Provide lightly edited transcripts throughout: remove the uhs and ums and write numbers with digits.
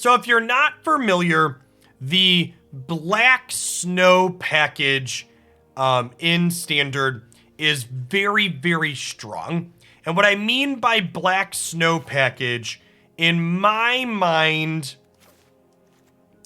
So if you're not familiar, the Black Snow package in Standard is very, very strong. And what I mean by Black Snow package, in my mind,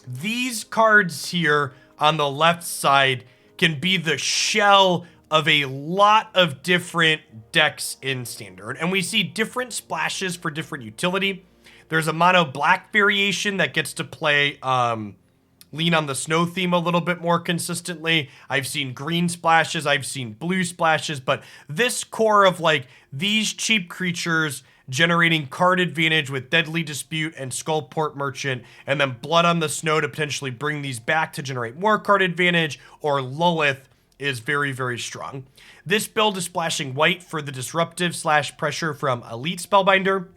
these cards here on the left side can be the shell of a lot of different decks in Standard. And we see different splashes for different utility. There's a mono black variation that gets to play lean on the snow theme a little bit more consistently. I've seen green splashes, I've seen blue splashes, but this core of like these cheap creatures generating card advantage with Deadly Dispute and Skullport Merchant, and then Blood on the Snow to potentially bring these back to generate more card advantage, or Lolth, is very, very strong. This build is splashing white for the disruptive / pressure from Elite Spellbinder.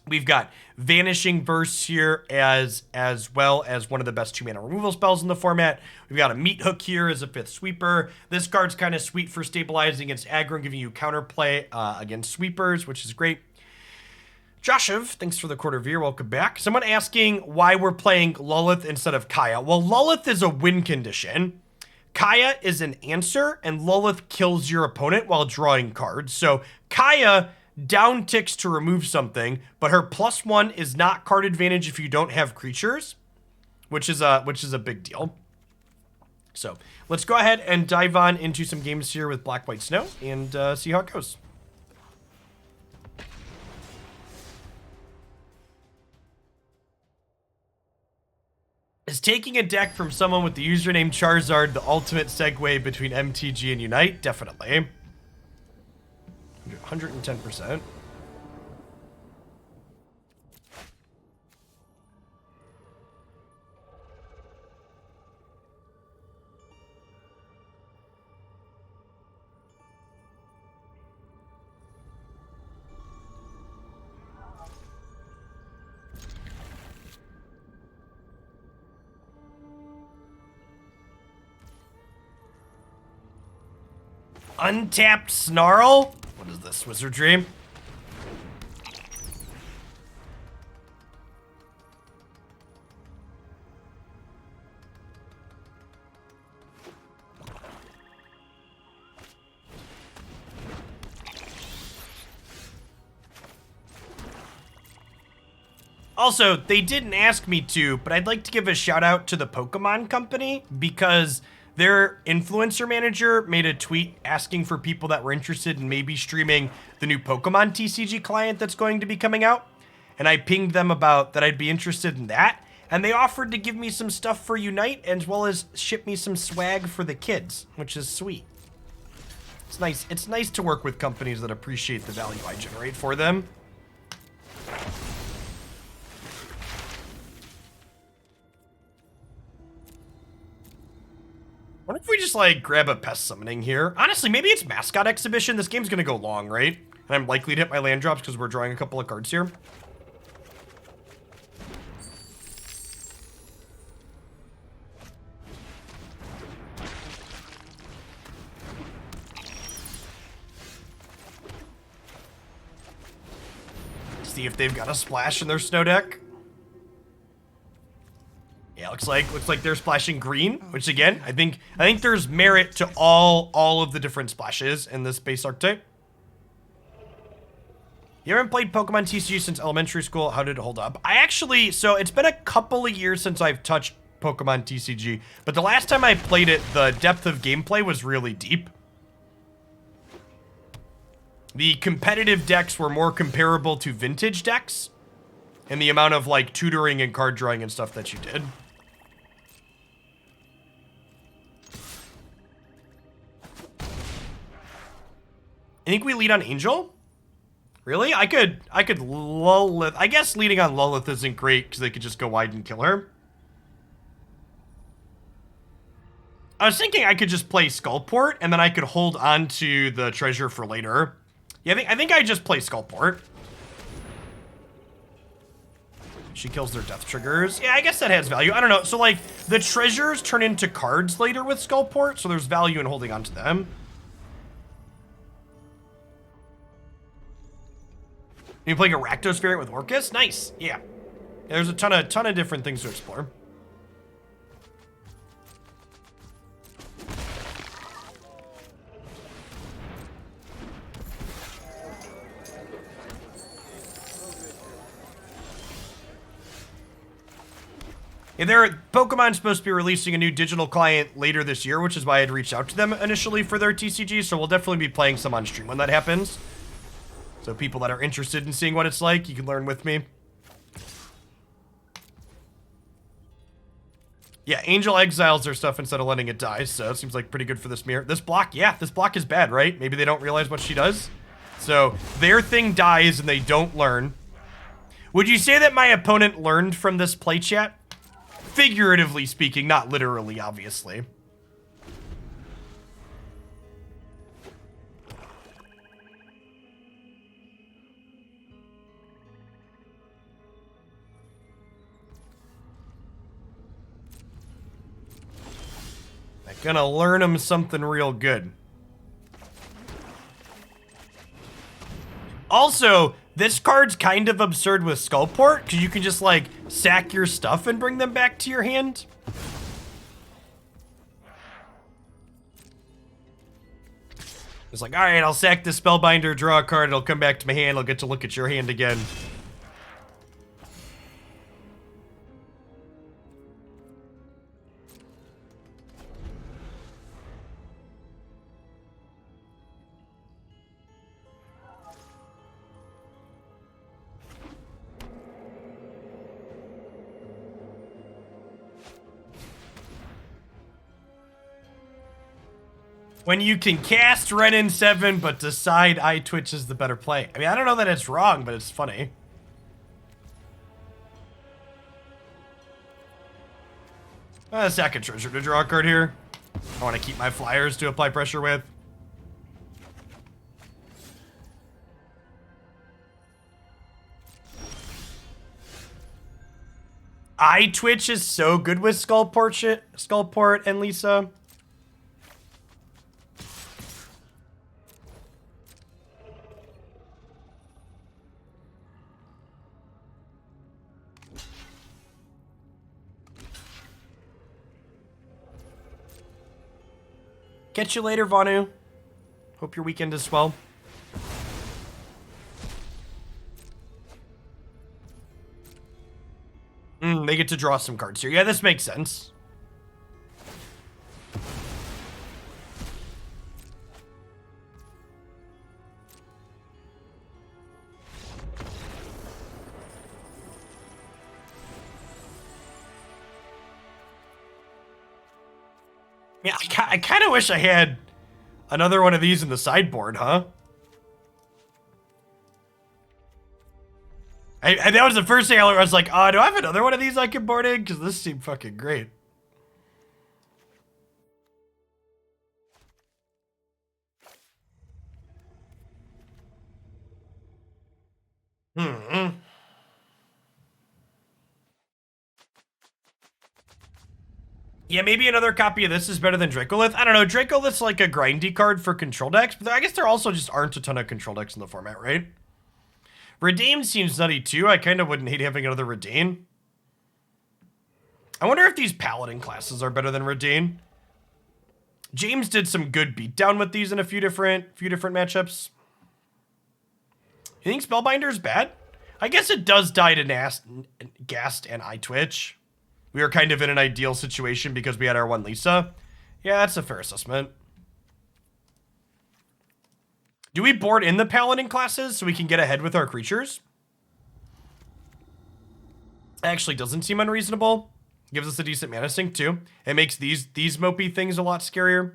We've got Vanishing Verse here as well as one of the best 2-mana removal spells in the format. We've got a Meathook here as a 5th sweeper. This card's kind of sweet for stabilizing against aggro and giving you counterplay against sweepers, which is great. Joshev, thanks for the quarter of year. Welcome back. Someone asking why we're playing Lolth instead of Kaya. Well, Lolth is a win condition. Kaya is an answer, and Lolth kills your opponent while drawing cards. So Kaya down ticks to remove something, but her +1 is not card advantage if you don't have creatures, which is a big deal. So let's go ahead and dive on into some games here with Black White Snow and see how it goes. Is taking a deck from someone with the username Charizard the ultimate segue between MTG and Unite? Definitely. 110%. Untapped Snarl? What is this, Wizard Dream? Also, they didn't ask me to, but I'd like to give a shout out to the Pokemon Company because their influencer manager made a tweet asking for people that were interested in maybe streaming the new Pokemon TCG client that's going to be coming out. And I pinged them about that I'd be interested in that. And they offered to give me some stuff for Unite as well as ship me some swag for the kids, which is sweet. It's nice. It's nice to work with companies that appreciate the value I generate for them. What if we just, like, grab a Pest Summoning here? Honestly, maybe it's Mascot Exhibition. This game's gonna go long, right? And I'm likely to hit my land drops because we're drawing a couple of cards here. See if they've got a splash in their snow deck. Yeah, looks like they're splashing green, which again, I think there's merit to all of the different splashes in this base archetype. You haven't played Pokemon TCG since elementary school. How did it hold up? So it's been a couple of years since I've touched Pokemon TCG, but the last time I played it, the depth of gameplay was really deep. The competitive decks were more comparable to vintage decks in the amount of like tutoring and card drawing and stuff that you did. I think we lead on Angel? Really? I could Lolth. I guess leading on Lolth isn't great because they could just go wide and kill her. I was thinking I could just play Skullport and then I could hold on to the treasure for later. Yeah, I think I just play Skullport. She kills their death triggers. Yeah, I guess that has value. I don't know. So, like, the treasures turn into cards later with Skullport, so there's value in holding on to them. You playing a Rakdos variant with Orcus? Nice. Yeah. There's a ton of different things to explore. Yeah, Pokemon's supposed to be releasing a new digital client later this year, which is why I had reached out to them initially for their TCG, so we'll definitely be playing some on stream when that happens. So people that are interested in seeing what it's like, you can learn with me. Yeah, Angel exiles their stuff instead of letting it die, so it seems like pretty good for this mirror. This block, yeah, this block is bad, right? Maybe they don't realize what she does. So their thing dies and they don't learn. Would you say that my opponent learned from this play chat? Figuratively speaking, not literally, obviously. I'm gonna learn them something real good. Also, this card's kind of absurd with Skullport, because you can just, like, sack your stuff and bring them back to your hand. It's like, alright, I'll sack the Spellbinder, draw a card, it'll come back to my hand, I'll get to look at your hand again. When you can cast Reidane 7, but decide Eyetwitch is the better play. I mean, I don't know that it's wrong, but it's funny. Second treasure to draw a card here. I want to keep my flyers to apply pressure with. Eyetwitch is so good with Skullport and Liesa. Catch you later, Vanu. Hope your weekend is swell. They get to draw some cards here. Yeah, this makes sense. Yeah, I kind of wish I had another one of these in the sideboard, huh? That was the first thing I was like, oh, do I have another one of these I can board in? Because this seemed fucking great. Yeah, maybe another copy of this is better than Dracolich. I don't know. Dracolith's like a grindy card for control decks, but I guess there also just aren't a ton of control decks in the format, right? Reidane seems nutty too. I kind of wouldn't hate having another Reidane. I wonder if these Paladin classes are better than Reidane. James did some good beatdown with these in a few different matchups. You think Spellbinder is bad? I guess it does die to Ghast and Eyetwitch. We were kind of in an ideal situation because we had our one Liesa. Yeah, that's a fair assessment. Do we board in the Paladin classes so we can get ahead with our creatures? Actually doesn't seem unreasonable. Gives us a decent mana sink too. It makes these mopey things a lot scarier.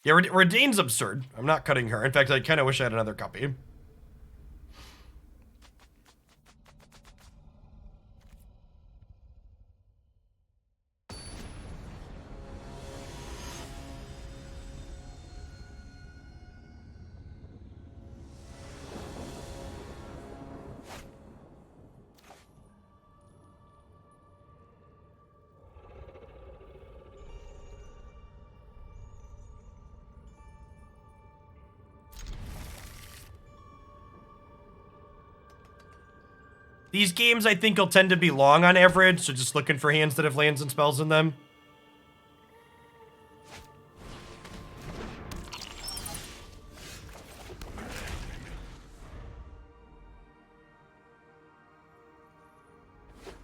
Yeah, Reidane's absurd. I'm not cutting her. In fact, I kind of wish I had another copy. These games, I think, will tend to be long on average, so just looking for hands that have lands and spells in them.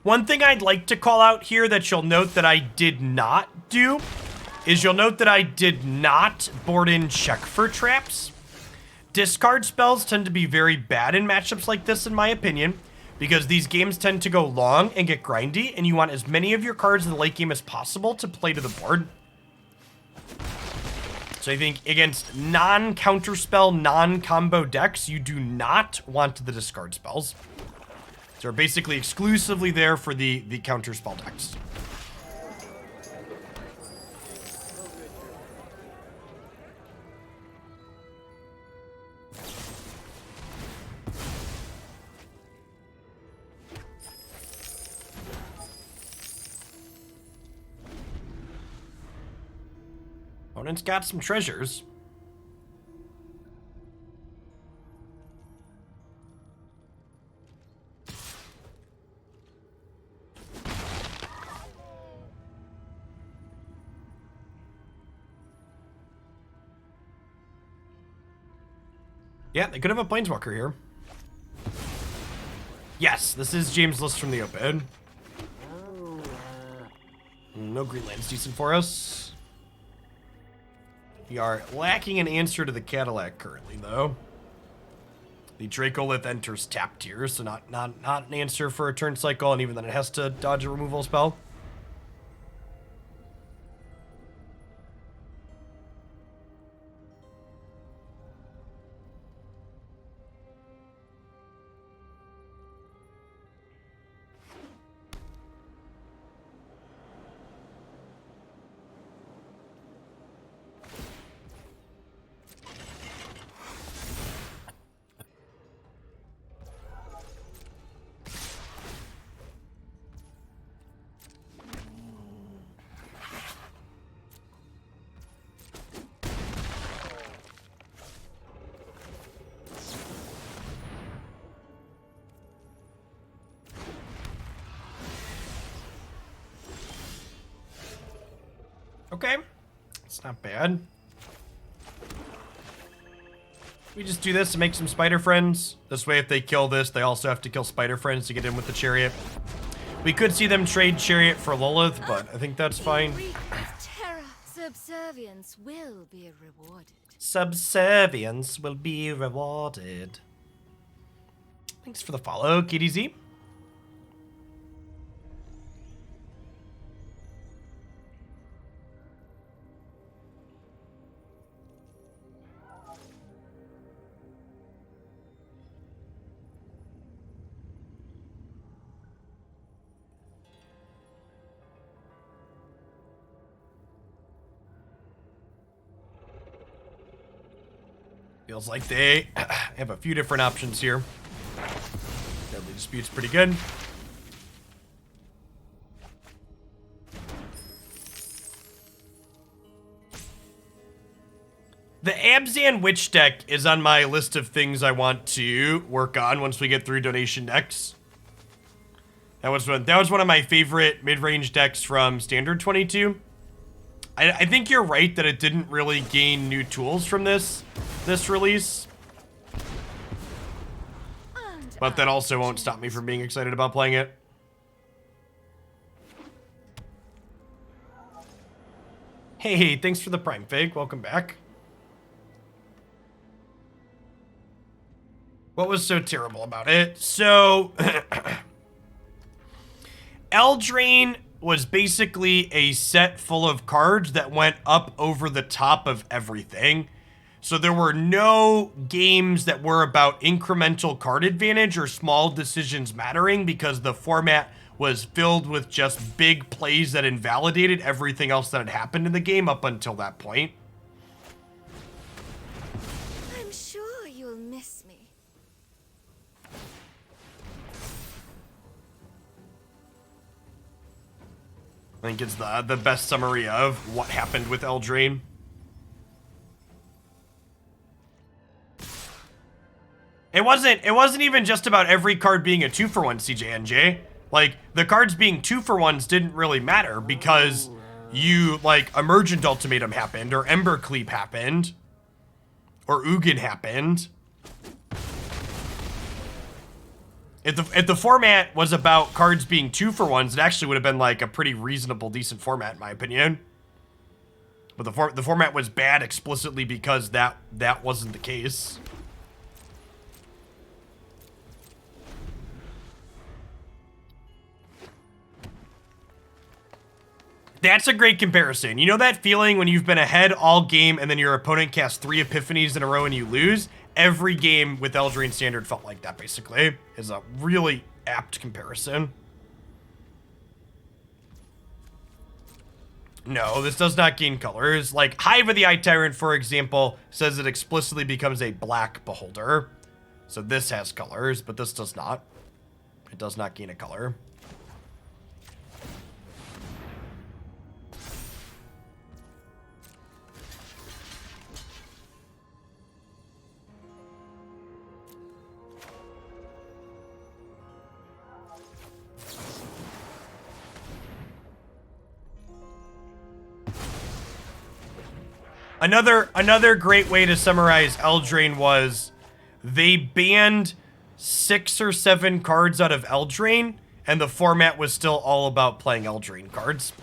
One thing I'd like to call out here that you'll note that I did not do is you'll note that I did not board in check for traps. Discard spells tend to be very bad in matchups like this, in my opinion, because these games tend to go long and get grindy, and you want as many of your cards in the late game as possible to play to the board. So I think against non-counterspell, non-combo decks, you do not want the discard spells. They're basically exclusively there for the counter spell decks. Opponent's got some treasures. Yeah, they could have a Planeswalker here. Yes, this is James' list from the open. No green land's decent for us. We are lacking an answer to the Cadillac currently, though. The Dracolith enters tap tier, so not an answer for a turn cycle, and even then it has to dodge a removal spell. Okay, it's not bad. We just do this to make some spider friends. This way, if they kill this, they also have to kill spider friends to get in with the chariot. We could see them trade chariot for Lolth, but I think that's fine. Subservience will be rewarded. Subservience will be rewarded. Thanks for the follow, KDZ. Feels like they have a few different options here. Deadly Dispute's pretty good. The Abzan Witch deck is on my list of things I want to work on once we get through donation decks. That was one of my favorite mid-range decks from Standard 22. I think you're right that it didn't really gain new tools from this release. But that also won't stop me from being excited about playing it. Hey, thanks for the Prime Fig. Welcome back. What was so terrible about it? So, Eldraine was basically a set full of cards that went up over the top of everything. So there were no games that were about incremental card advantage or small decisions mattering because the format was filled with just big plays that invalidated everything else that had happened in the game up until that point. I'm sure you'll miss me. I think it's the best summary of what happened with Eldraine. It wasn't even just about every card being a 2-for-1, CJNJ. Like, the cards being 2-for-1s didn't really matter because you, like, Emergent Ultimatum happened, or Ember Cleave happened, or Ugin happened. If the format was about cards being 2-for-1s, it actually would have been, like, a pretty reasonable, decent format, in my opinion. But the format was bad explicitly because that wasn't the case. That's a great comparison. You know that feeling when you've been ahead all game and then your opponent casts 3 Epiphanies in a row and you lose? Every game with Eldraine Standard felt like that, basically. Is a really apt comparison. No, this does not gain colors. Like, Hive of the Eye Tyrant, for example, says it explicitly becomes a black beholder. So this has colors, but this does not. It does not gain a color. Another great way to summarize Eldraine was they banned 6 or 7 cards out of Eldraine, and the format was still all about playing Eldraine cards.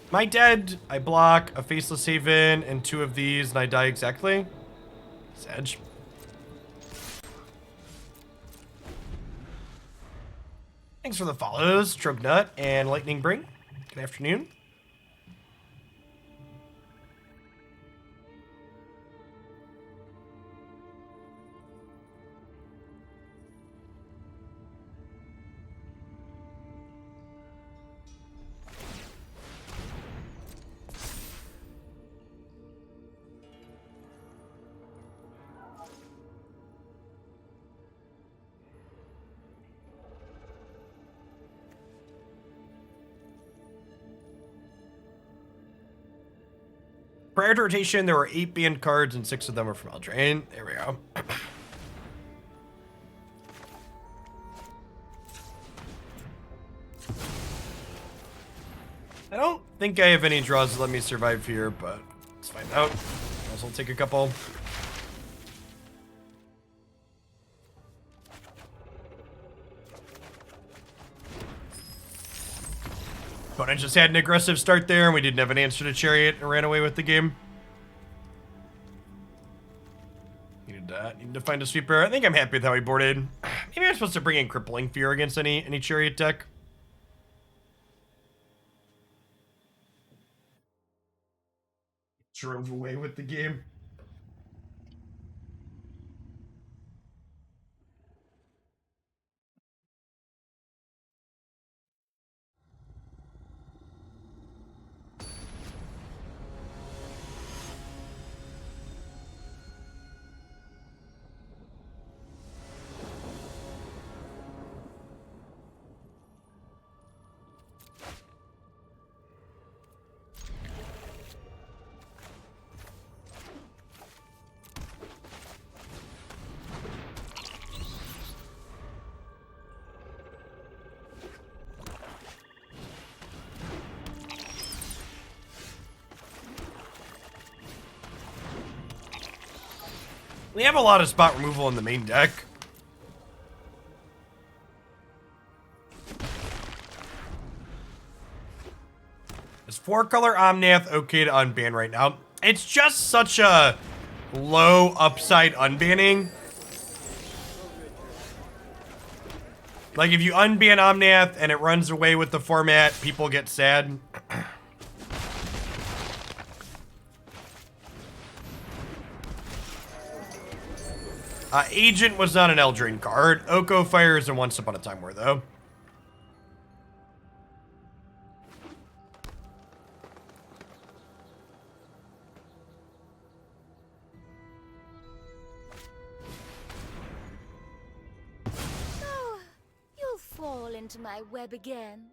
Am I dead? I block a Faceless Haven and 2 of these, and I die exactly. Sedge. Thanks for the follows, Trognut and Lightning Bring. Good afternoon. Prior to rotation, there were 8 banned cards and 6 of them are from Eldraine. There we go. I don't think I have any draws to let me survive here, but let's find out. I'll take a couple. Opponent just had an aggressive start there, and we didn't have an answer to Chariot and ran away with the game. Needed to find a sweeper. I think I'm happy with how he boarded. Maybe I'm supposed to bring in Crippling Fear against any Chariot deck. Drove away with the game. We have a lot of spot removal in the main deck. Is 4-color Omnath okay to unban right now? It's just such a low upside unbanning. Like, if you unban Omnath and it runs away with the format, people get sad. Agent was not an Eldraine card. Oko Fires and Once Upon a Time were, though. Oh, you'll fall into my web again.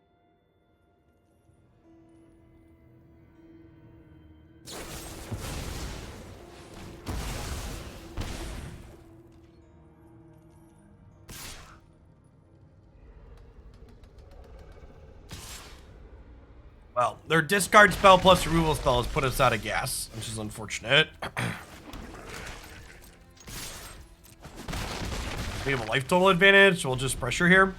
Well, their discard spell plus removal spell has put us out of gas, which is unfortunate. We have a life total advantage, so we'll just pressure here.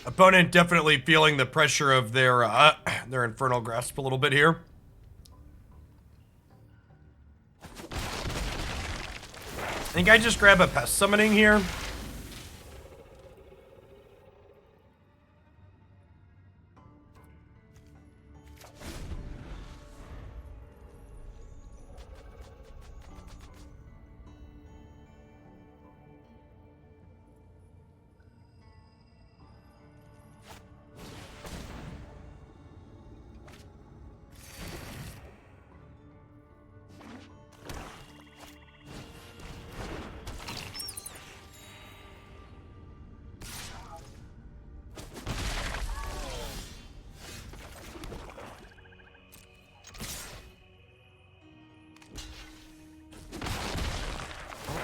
Opponent definitely feeling the pressure of their Infernal Grasp a little bit here. I think I just grab a Pest Summoning here.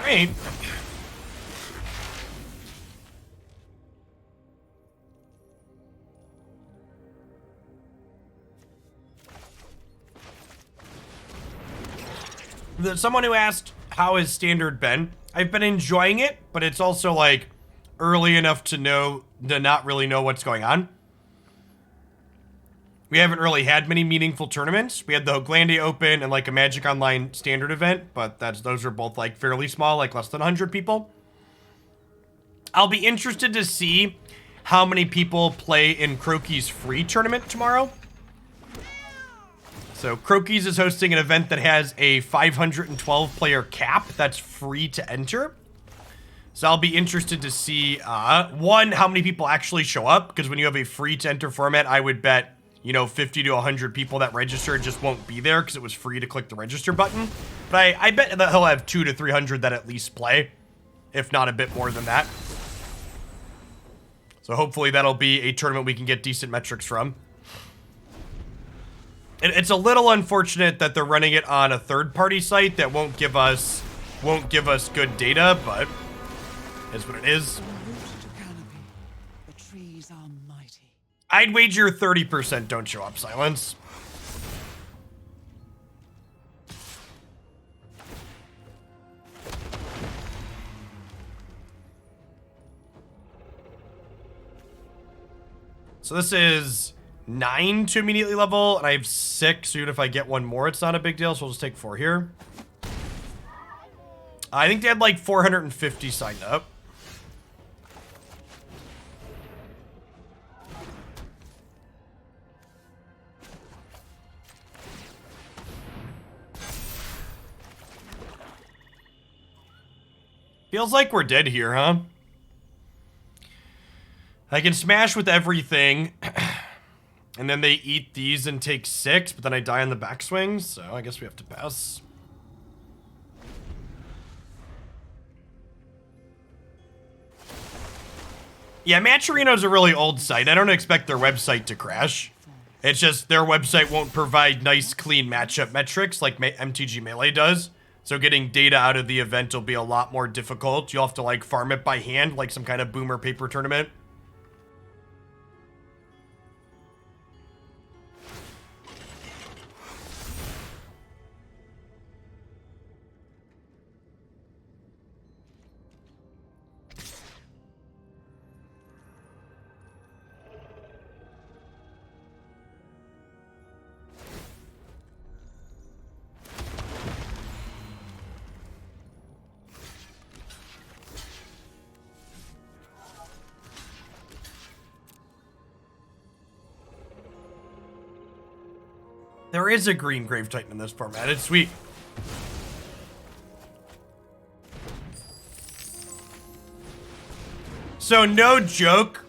Great. Someone who asked, how has Standard been? I've been enjoying it, but it's also like early enough to not really know what's going on. We haven't really had many meaningful tournaments. We had the Hoaglandia Open and like a Magic Online Standard event, but those are both like fairly small, like less than 100 people. I'll be interested to see how many people play in Croaky's free tournament tomorrow. So Croaky's is hosting an event that has a 512 player cap that's free to enter. So I'll be interested to see, one, how many people actually show up, because when you have a free to enter format, I would bet 50 to 100 people that register just won't be there because it was free to click the register button. But I bet that he'll have 200 to 300 that at least play, if not a bit more than that. So hopefully that'll be a tournament we can get decent metrics from. It's a little unfortunate that they're running it on a third-party site that won't give us good data, but it's what it is. I'd wager 30% don't show up, Silence. So this is 9 to immediately level, and I have 6, so even if I get one more, it's not a big deal, so we'll just take 4 here. I think they had like 450 signed up. Feels like we're dead here, huh? I can smash with everything, and then they eat these and take 6, but then I die on the backswing, so I guess we have to pass. Yeah, Matcherino's a really old site. I don't expect their website to crash. It's just their website won't provide nice, clean matchup metrics like MTG Melee does. So getting data out of the event will be a lot more difficult. You'll have to like farm it by hand, like some kind of boomer paper tournament. There is a green Grave Titan in this format. It's sweet. So, no joke,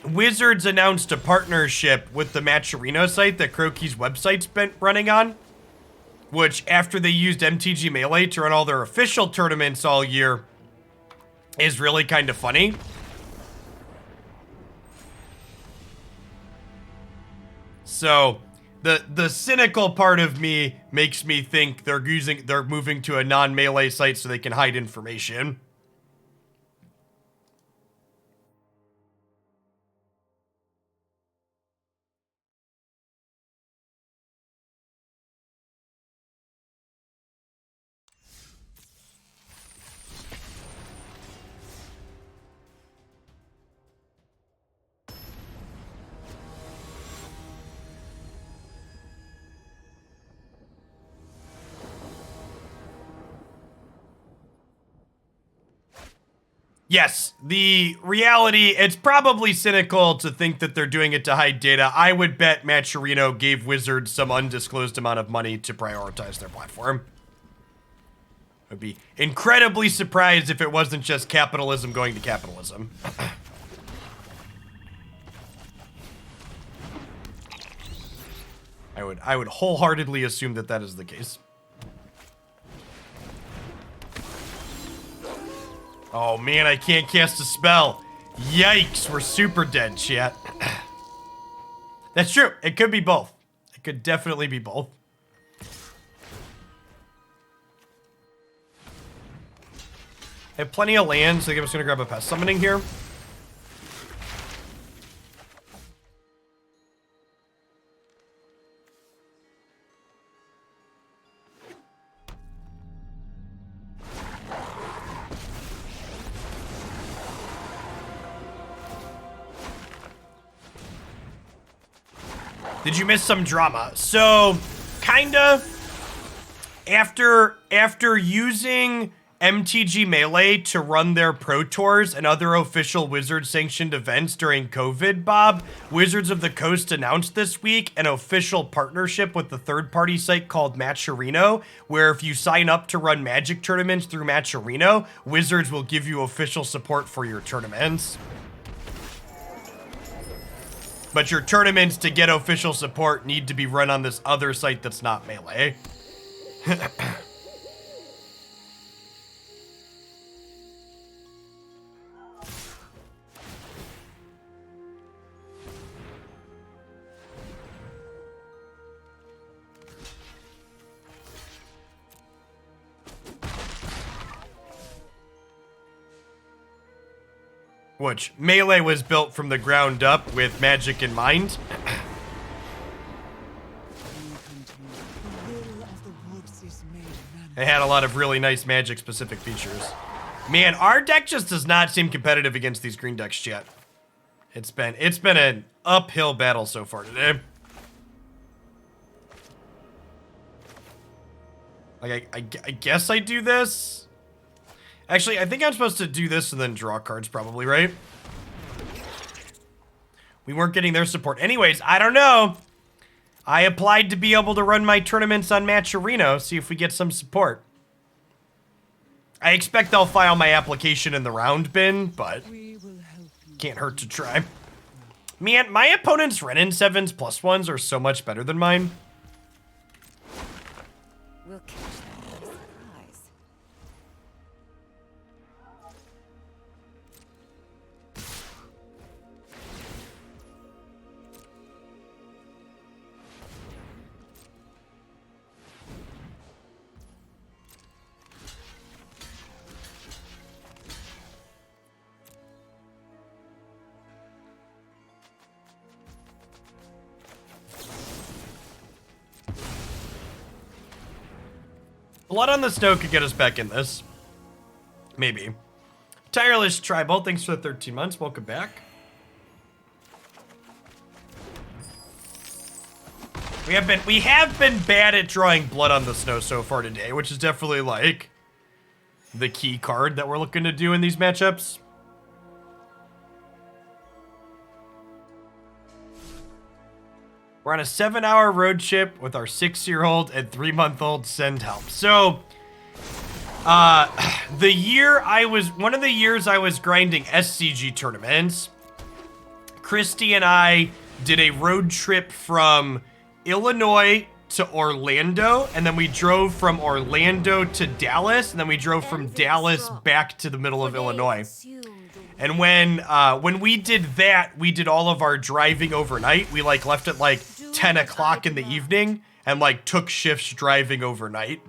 Wizards announced a partnership with the Matcherino site that Croaky's website's been running on, which, after they used MTG Melee to run all their official tournaments all year, is really kind of funny. So, the cynical part of me makes me think they're moving to a non-Melee site so they can hide information. Yes, the reality, it's probably cynical to think that they're doing it to hide data. I would bet Matcherino gave Wizards some undisclosed amount of money to prioritize their platform. I'd be incredibly surprised if it wasn't just capitalism going to capitalism. I would wholeheartedly assume that that is the case. Oh man, I can't cast a spell. Yikes, we're super dead, chat. That's true. It could be both. It could definitely be both. I have plenty of land, so I think I'm just gonna grab a Pest Summoning here. Did you miss some drama? So, kinda, after using MTG Melee to run their Pro Tours and other official Wizard-sanctioned events during COVID, Bob, Wizards of the Coast announced this week an official partnership with the third-party site called Matcherino, where if you sign up to run Magic tournaments through Matcherino, Wizards will give you official support for your tournaments. But your tournaments, to get official support, need to be run on this other site that's not Melee. Which, Melee was built from the ground up with Magic in mind. It had a lot of really nice Magic-specific features. Man, our deck just does not seem competitive against these green decks yet. It's been an uphill battle so far today. Like, I guess I do this. Actually, I think I'm supposed to do this and then draw cards probably, right? We weren't getting their support. Anyways, I don't know. I applied to be able to run my tournaments on Matcherino, see if we get some support. I expect I'll file my application in the round bin, but can't hurt to try. Man, my opponent's Renin 7s +1s are so much better than mine. We'll catch them by surprise. Blood on the Snow could get us back in this. Maybe. Tireless Tribal, thanks for the 13 months. Welcome back. We have been bad at drawing Blood on the Snow so far today, which is definitely like the key card that we're looking to do in these matchups. We're on a 7-hour road trip with our 6-year-old and 3-month-old send help. So, one of the years I was grinding SCG tournaments, Christy and I did a road trip from Illinois to Orlando, and then we drove from Orlando to Dallas, and then we drove from Dallas back to the middle of Illinois. And when we did that, we did all of our driving overnight. We like left at like 10 o'clock in the evening and like took shifts driving overnight.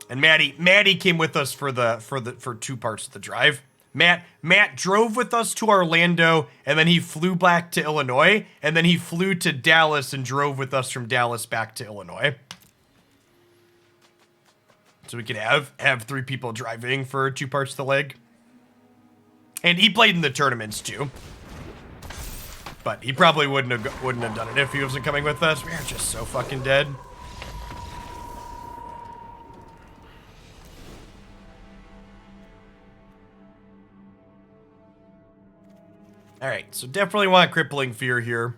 And Maddie came with us for 2 parts of the drive. Matt drove with us to Orlando, and then he flew back to Illinois, and then he flew to Dallas and drove with us from Dallas back to Illinois. So we could have 3 people driving for 2 parts of the leg. And he played in the tournaments too. But he probably wouldn't have done it if he wasn't coming with us. We are just so fucking dead. Alright, so definitely want Crippling Fear here.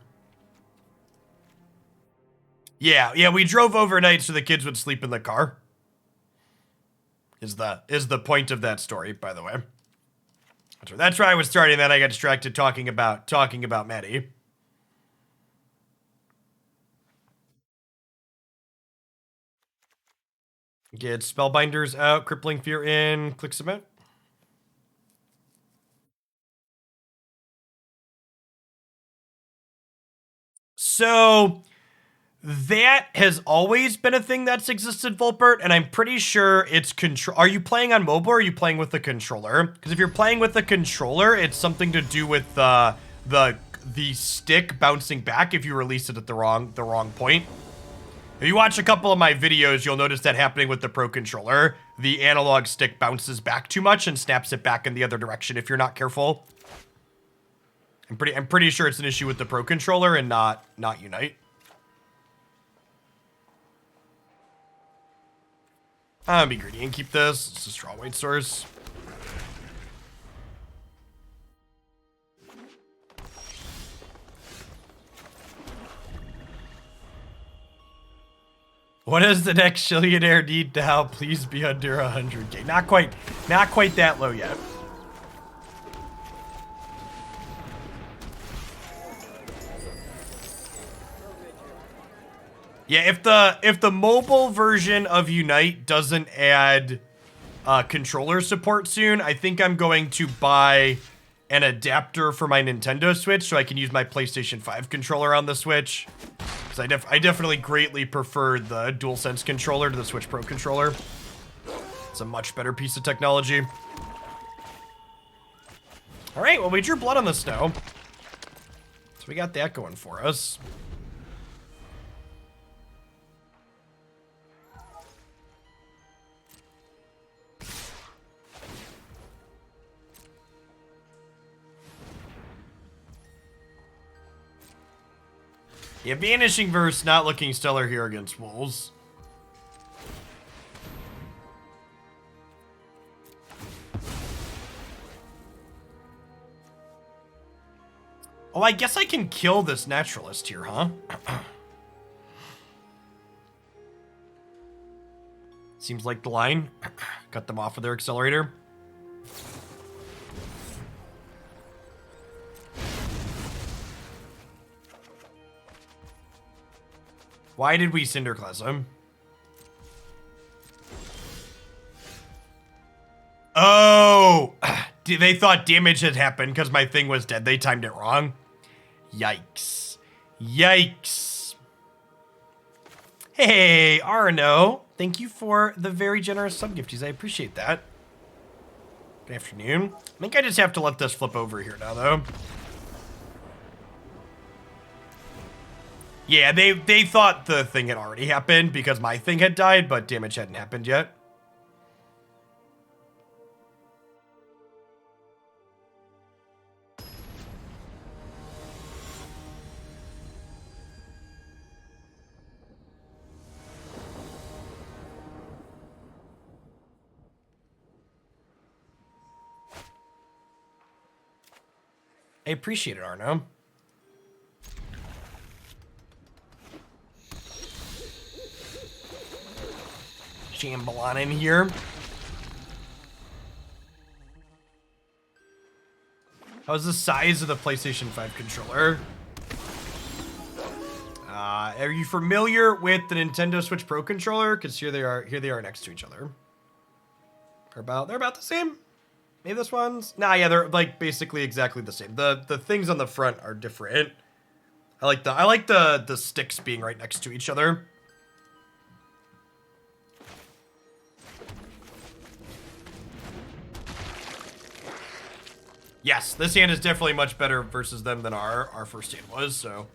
Yeah, we drove overnight so the kids would sleep in the car. Is the point of that story, by the way. That's where I was starting, then I got distracted talking about Maddie. Get Spellbinders out, Crippling Fear in, click submit. So that has always been a thing that's existed, Volpert, and I'm pretty sure it's control. Are you playing on mobile or are you playing with the controller? Because if you're playing with the controller, it's something to do with the stick bouncing back if you release it at the wrong point. If you watch a couple of my videos, you'll notice that happening with the Pro Controller. The analog stick bounces back too much and snaps it back in the other direction if you're not careful. I'm pretty sure it's an issue with the Pro Controller and not Unite. I'll be greedy and keep this. It's a straw weight source. What does the next Shillionaire need now? Please be under 100k. Not quite that low yet. Yeah, if the mobile version of Unite doesn't add controller support soon, I think I'm going to buy an adapter for my Nintendo Switch so I can use my PlayStation 5 controller on the Switch. Because I definitely greatly prefer the DualSense controller to the Switch Pro controller. It's a much better piece of technology. All right, well, we drew blood on the snow. So we got that going for us. Yeah, Vanishing Verse not looking stellar here against Wolves. Oh, I guess I can kill this Naturalist here, huh? Seems like the line. Cut them off with their accelerator. Why did we Cinderclass him? Oh! They thought damage had happened because my thing was dead. They timed it wrong. Yikes. Yikes. Hey, Arno. Thank you for the very generous subgifties. I appreciate that. Good afternoon. I think I just have to let this flip over here now, though. Yeah, they thought the thing had already happened because my thing had died, but damage hadn't happened yet. I appreciate it, Arno. Shamble on in here. How's the size of the PlayStation 5 controller? Are you familiar with the Nintendo Switch Pro controller? Because here they are next to each other. They're about the same. Maybe this one's... Nah, yeah, they're like basically exactly the same. The things on the front are different. I like the sticks being right next to each other. Yes, this hand is definitely much better versus them than our first hand was, so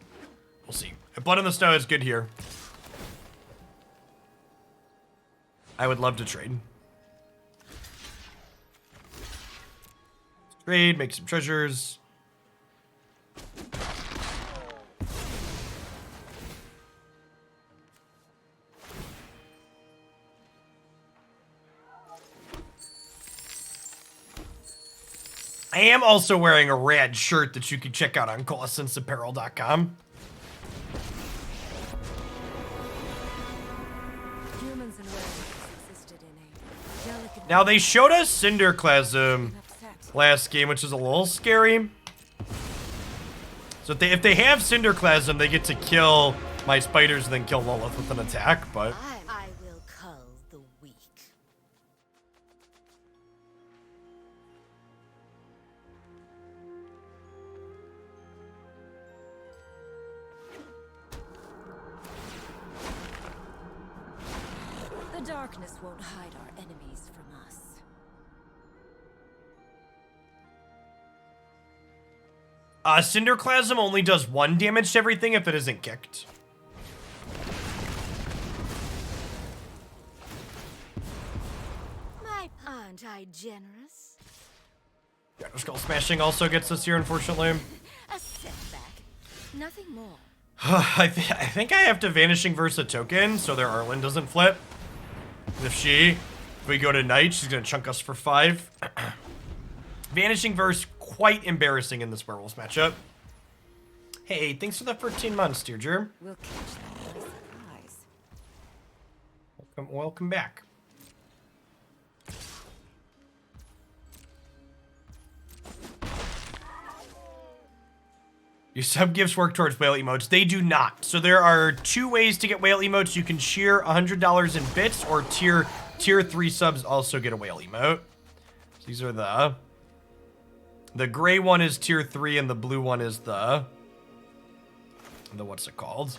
we'll see. Blood in the Snow is good here. I would love to trade. Trade, make some treasures. I am also wearing a rad shirt that you can check out on ColossenceApparel.com. Now, they showed us Cinderclasm last game, which is a little scary. So if they have Cinderclasm, they get to kill my spiders and then kill Lolth with an attack, but... I will cull the weak. The darkness won't hide our enemies from us. Cinderclasm only does 1 damage to everything if it isn't kicked. Aren't I generous? Yeah, Skull Smashing also gets us here, unfortunately. A setback. Nothing more. I think I have to Vanishing Verse a token so their Arlen doesn't flip. If we go to Night, she's going to chunk us for 5. Vanishing Verse, quite embarrassing in this Werewolves matchup. Hey, thanks for the 13 months, Deirdre. We'll catch them by surprise. Welcome back. Your sub gifts work towards whale emotes. They do not. So there are 2 ways to get whale emotes. You can cheer $100 in bits, or tier 3 subs also get a whale emote. So these are the gray one is tier 3 and the blue one is the what's it called?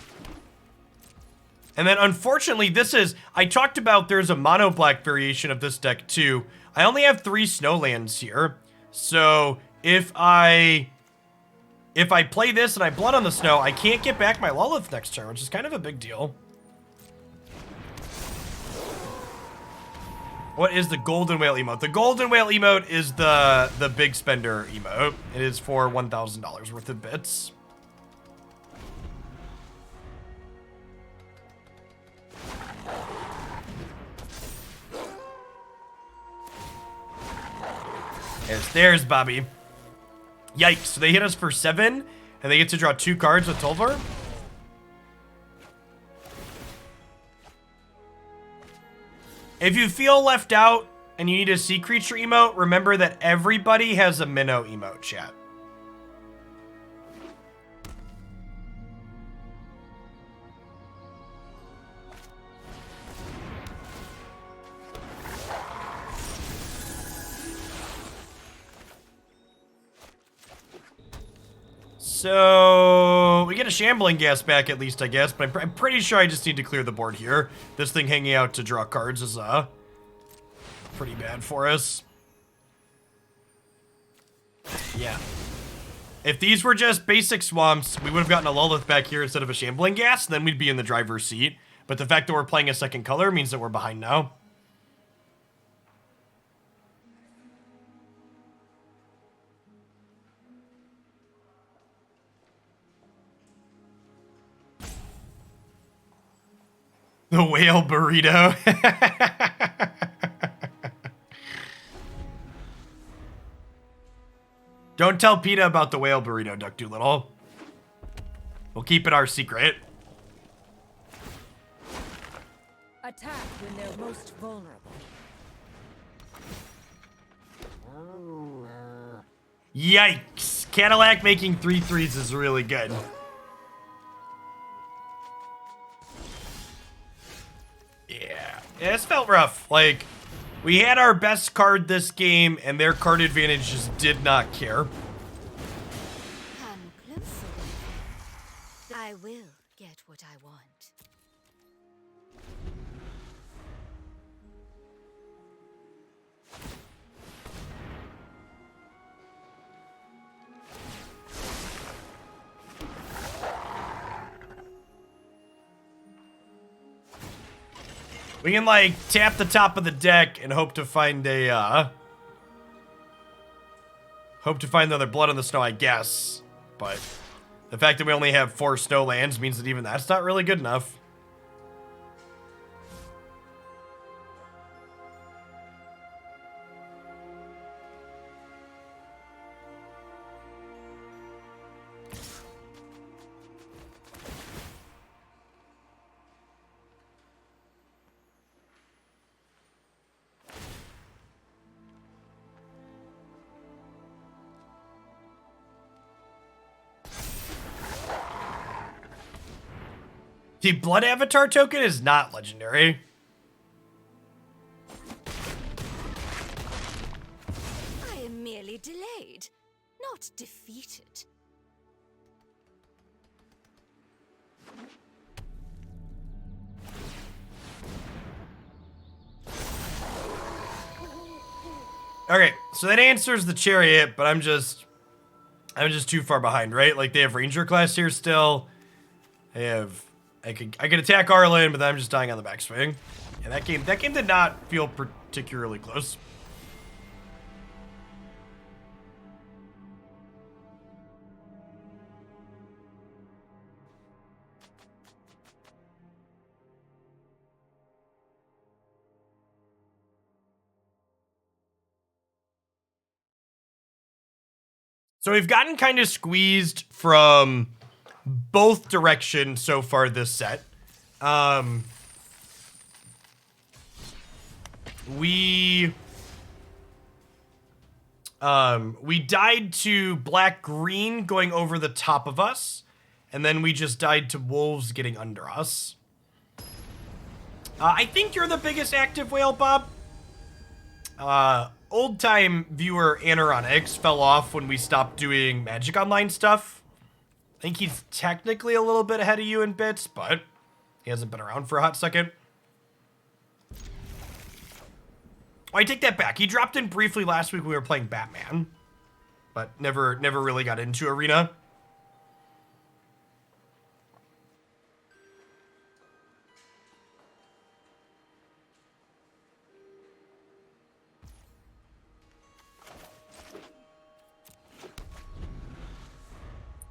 And then unfortunately I talked about there's a mono black variation of this deck too. I only have 3 snowlands here. So if I play this and I blood on the snow, I can't get back my Lolth next turn, which is kind of a big deal. What is the Golden Whale emote? The Golden Whale emote is the big spender emote. It is for $1,000 worth of bits. There's Bobby. Yikes, so they hit us for 7, and they get to draw 2 cards with Tolvar? If you feel left out and you need a sea creature emote, remember that everybody has a minnow emote, chat. So we get a Shambling Ghast back at least, I guess, but I'm pretty sure I just need to clear the board here. This thing hanging out to draw cards is pretty bad for us. Yeah. If these were just basic swamps, we would have gotten a Lolth back here instead of a Shambling Ghast, and then we'd be in the driver's seat. But the fact that we're playing a second color means that we're behind now. The whale burrito. Don't tell PETA about the whale burrito, Duck Doolittle. We'll keep it our secret. A Attack when they're most vulnerable. Yikes. Cadillac making 3/3s is really good. Yeah, this felt rough. Like, we had our best card this game, and their card advantage just did not care. Come closer. I will get what I want. We can, like, tap the top of the deck and hope to find a, hope to find another Blood on the Snow, I guess. But the fact that we only have 4 snow lands means that even that's not really good enough. The Blood Avatar token is not legendary. I am merely delayed, not defeated. Okay, so that answers the Chariot, but I'm just too far behind, right? Like, they have Ranger class here still. They have, I could attack Arlen, but then I'm just dying on the backswing. Yeah, that game did not feel particularly close. So we've gotten kind of squeezed from both directions so far this set. We died to black-green going over the top of us, and then we just died to wolves getting under us. I think you're the biggest active whale, Bob. Old-time viewer Anaronix fell off when we stopped doing Magic Online stuff. I think he's technically a little bit ahead of you in bits, but he hasn't been around for a hot second. Oh, I take that back. He dropped in briefly last week when we were playing Batman, but never really got into Arena.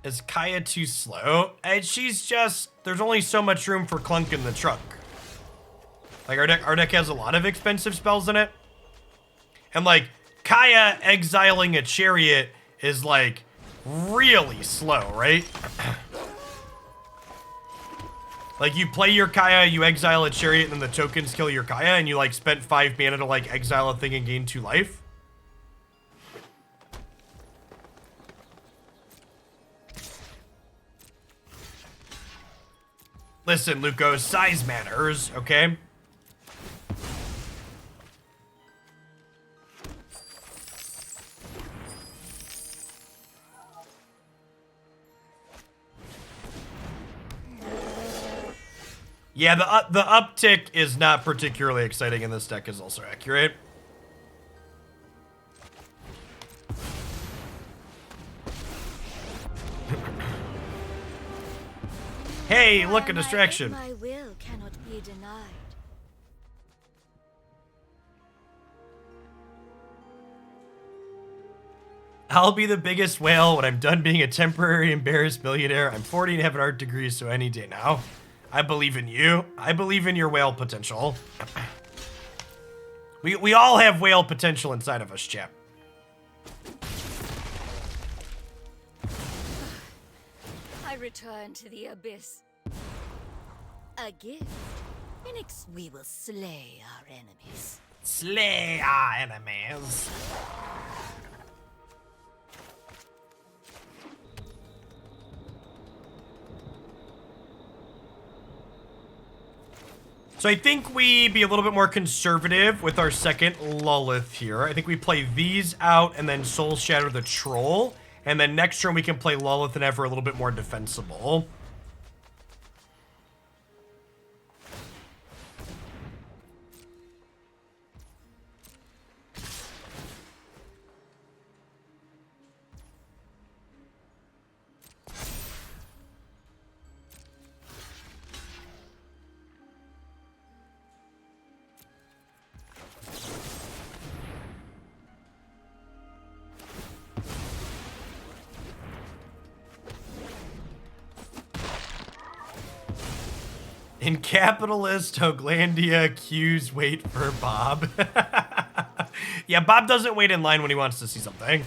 Is Kaya too slow? And she's just, there's only so much room for Clunk in the trunk. Like, our deck has a lot of expensive spells in it. And, like, Kaya exiling a Chariot is, like, really slow, right? Like, you play your Kaya, you exile a Chariot, and then the tokens kill your Kaya, and you, like, spent 5 mana to, like, exile a thing and gain 2 life. Listen, Luco, size matters, okay? Yeah, the uptick is not particularly exciting, and this deck is also accurate. Hey, look, a distraction. My will cannot be denied. I'll be the biggest whale when I'm done being a temporary embarrassed millionaire. I'm 40 and have an art degree, so any day now. I believe in you. I believe in your whale potential. We all have whale potential inside of us, chap. I return to the abyss. A gift Phoenix, we will slay our enemies. Slay our enemies. So I think we be a little bit more conservative with our second Lolth here. I think we play these out and then Soul Shatter the Troll. And then next turn we can play Lolth and Ever a little bit more defensible. In capitalist Hoglandia, queues wait for Bob. Yeah, Bob doesn't wait in line when he wants to see something.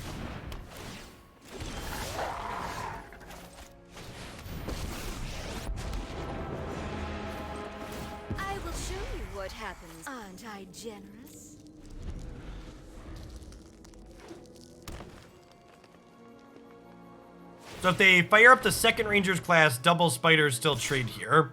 I will show you what happens. Aren't I generous? So if they fire up the second Ranger's class, double spiders still trade here.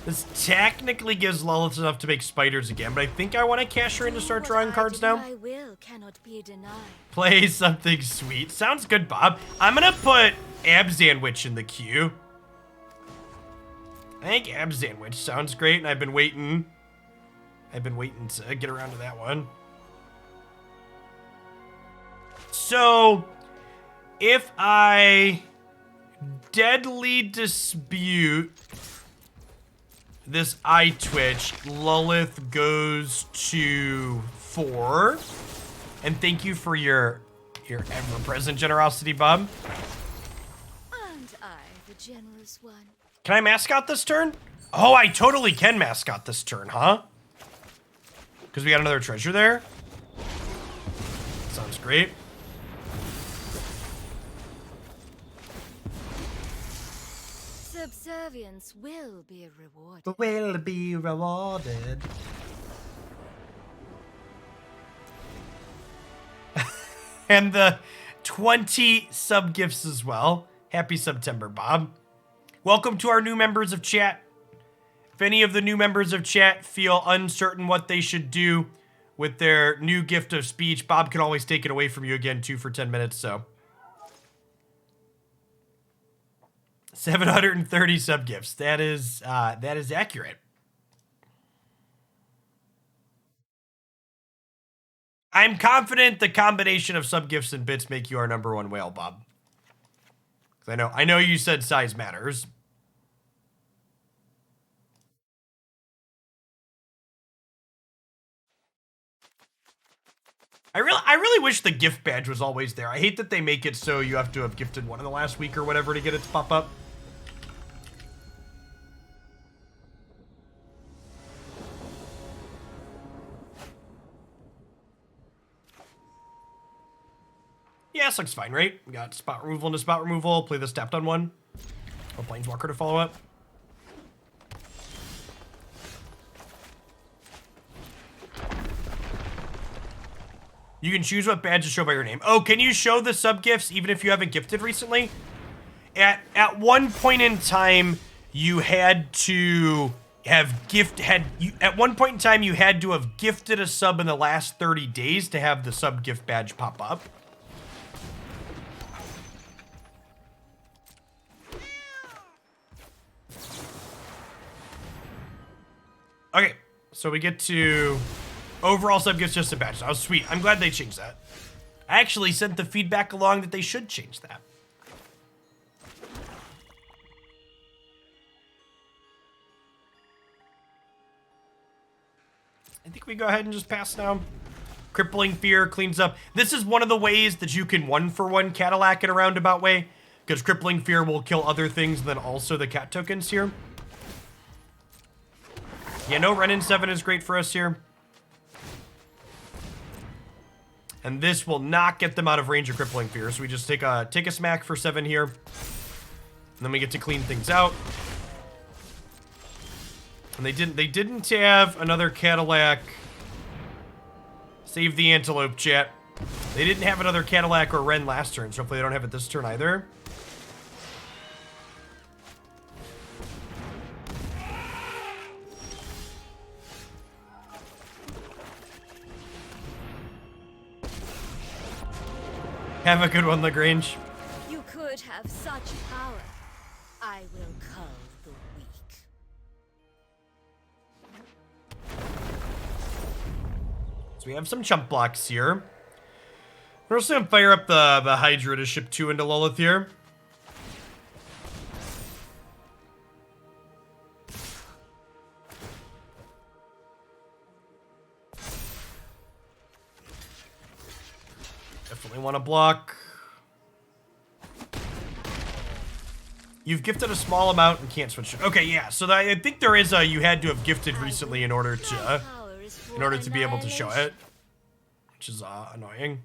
This technically gives Lolth enough to make spiders again, but I think I want to cash her in to start drawing cards now. My will cannot be denied. Play something sweet. Sounds good, Bob. I'm gonna put Eyetwitch in the queue. I think Eyetwitch sounds great, and I've been waiting to get around to that one. So, if I deadly dispute this Eyetwitch, Lolth goes to 4. And thank you for your ever-present generosity, Bob. Aren't I the generous one? Can I mascot this turn? Oh, I totally can mascot this turn, huh? Because we got another treasure there. Sounds great. Subservience will be rewarded. Will be rewarded. And the 20 sub gifts as well. Happy September, Bob. Welcome to our new members of chat. If any of the new members of chat feel uncertain what they should do with their new gift of speech, Bob can always take it away from you again, too, for 10 minutes, so. 730 sub gifts. That is accurate. I'm confident the combination of sub gifts and bits make you our #1 whale, Bob. 'Cause I know you said size matters. I really wish the gift badge was always there. I hate that they make it so you have to have gifted one in the last week or whatever to get it to pop up. Yeah, this looks fine, right? We got spot removal into spot removal. Play this tapped on one. A Planeswalker to follow up. You can choose what badge to show by your name. Oh, can you show the sub gifts even if you haven't gifted recently? At one point in time, you had to have at one point in time you had to have gifted a sub in the last 30 days to have the sub gift badge pop up. Okay, so we get to overall sub gifts just a badge. That was sweet. I'm glad they changed that. I actually sent the feedback along that they should change that. I think we go ahead and just pass now. Crippling Fear cleans up. This is one of the ways that you can 1-for-1 Cadillac in a roundabout way, because Crippling Fear will kill other things than also the cat tokens here. Yeah, no Renin 7 is great for us here. And this will not get them out of range of Crippling Fear, so we just take a smack for 7 here. And then we get to clean things out. And they didn't have another Cadillac. Save the Antelope, chat. They didn't have another Cadillac or Ren last turn, so hopefully they don't have it this turn either. Have a good one, Lagrange. You could have such power. I will cull the weak. So we have some chump blocks here. We're also gonna fire up the Hydra to ship 2 into Lolth here. Definitely want to block. You've gifted a small amount and can't switch it. Okay, yeah. So I think there is a you had to have gifted recently in order to be able to show it, which is annoying.